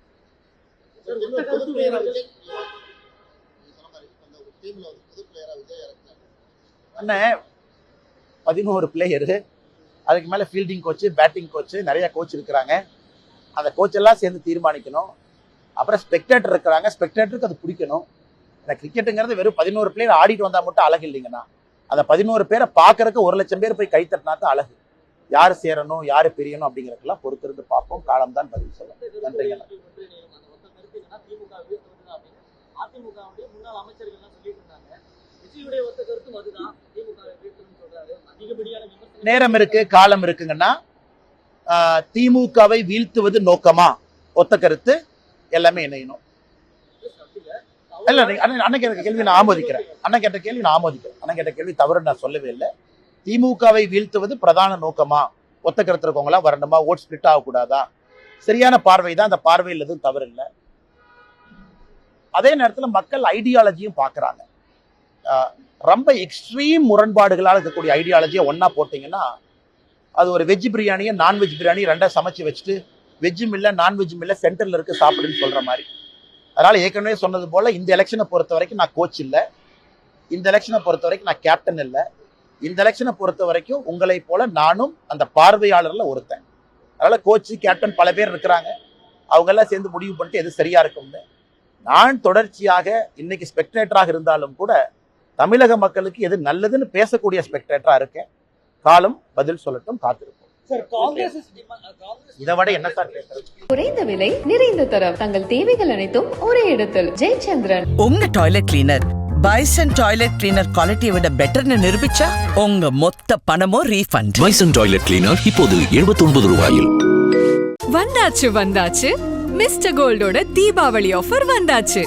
அண்ணே 11 பிளேயரு, அதுக்கு மேல ஃபீல்டிங் கோச்சு, பேட்டிங் கோச்சு, நிறைய கோச் இருக்கிறாங்க. அந்த கோச் எல்லாம் சேர்ந்து தீர்மானிக்கணும். அப்புறம் ஸ்பெக்டேட்டர் இருக்கிறாங்க, ஸ்பெக்டேட்டருக்கு அது பிடிக்கணும். இந்த கிரிக்கெட்டுங்கிறது வெறும் 11 பிளேயர் ஆடிட்டு வந்தா மட்டும் அழகு இல்லைங்கண்ணா. அந்த 11 பேரை பார்க்கறதுக்கு 1 லட்சம் பேர் போய் கை தட்டினா தான் அழகு. யாரு சேரணும், யாரு பிரியணும் அப்படிங்கிறதுக்கெல்லாம் பொறுத்திருந்து பார்ப்போம். காலம் தான் பதில் சொல்லும். நன்றிங்கண்ணா. நேரம் இருக்கு, காலம் இருக்குங்கன்னா திமுகவை வீழ்த்துவது நோக்கமா? ஒத்த கருத்து, எல்லாமே இணையணும். இல்ல அண்ணன் கேட்ட கேள்வி நான் ஆமோதிக்கிறேன். அண்ணன் கேட்ட கேள்வி தவறு நான் சொல்லவே இல்லை. திமுகவை வீழ்த்துவது பிரதான நோக்கமா? ஒத்த கருத்து இருக்கவங்களா வரணுமா? ஓட் ஸ்பிளிட் ஆகக்கூடாதா? சரியான பார்வை தான். அந்த பார்வையில் எதுவும் தவறு இல்லை. அதே நேரத்தில் மக்கள் ஐடியாலஜியும் பார்க்குறாங்க. ரொம்ப எக்ஸ்ட்ரீம் முரண்பாடுகளால் இருக்கக்கூடிய ஐடியாலஜியை ஒன்னா போட்டிங்கன்னா அது ஒரு வெஜ் பிரியாணியை நான்வெஜ் பிரியாணி ரெண்டா சமைச்சு வச்சுட்டு வெஜ்ஜும் இல்லை நான்வெஜ்ஜும் இல்லை சென்டரில் இருக்கு சாப்பிடுன்னு சொல்ற மாதிரி. அதனால ஏற்கனவே சொன்னது போல இந்த எலெக்ஷனை பொறுத்த வரைக்கும் நான் கோச் இல்லை, இந்த எலெக்ஷனை பொறுத்த வரைக்கும் நான் கேப்டன் இல்லை, இந்த எலெக்ஷனை பொறுத்த வரைக்கும் உங்களை போல நானும் அந்த பார்வையாளர்ல ஒருத்தன். அதனால கோச்சு கேப்டன் பல பேர் இருக்கிறாங்க, அவங்க எல்லாம் சேர்ந்து முடிவு பண்ணிட்டு எது சரியா இருக்கும்னு. நான் தொடர்ச்சியாக இன்னைக்கு ஸ்பெக்டேட்டராக இருந்தாலும் கூட தமிழக மக்களுக்கு எது நல்லதுன்னு பேசக்கூடிய ஸ்பெக்டேட்டரா இருக்கேன். காலம் பதில் சொல்லட்டும், காத்திருப்போம். இதை விட என்ன சார் பேசுறது? குறைந்த விலை, நிறைந்த தரம், தங்கள் தேவைகள் அனைத்தும் ஒரே இடத்தில். ஜெயச்சந்திரன். உங்க toilet cleaner bison toilet cleaner குவாலிட்டியை விட பெட்டர்னு நிரூபிச்சா உங்க மொத்த பணமும் ரீஃபண்ட். பைசன் டாய்லெட் கிளீனர் இப்போது 79 ரூபாயில். வந்தாச்சு மிஸ்டர் கோல்டோட தீபாவளி ஆஃபர் வந்தாச்சு.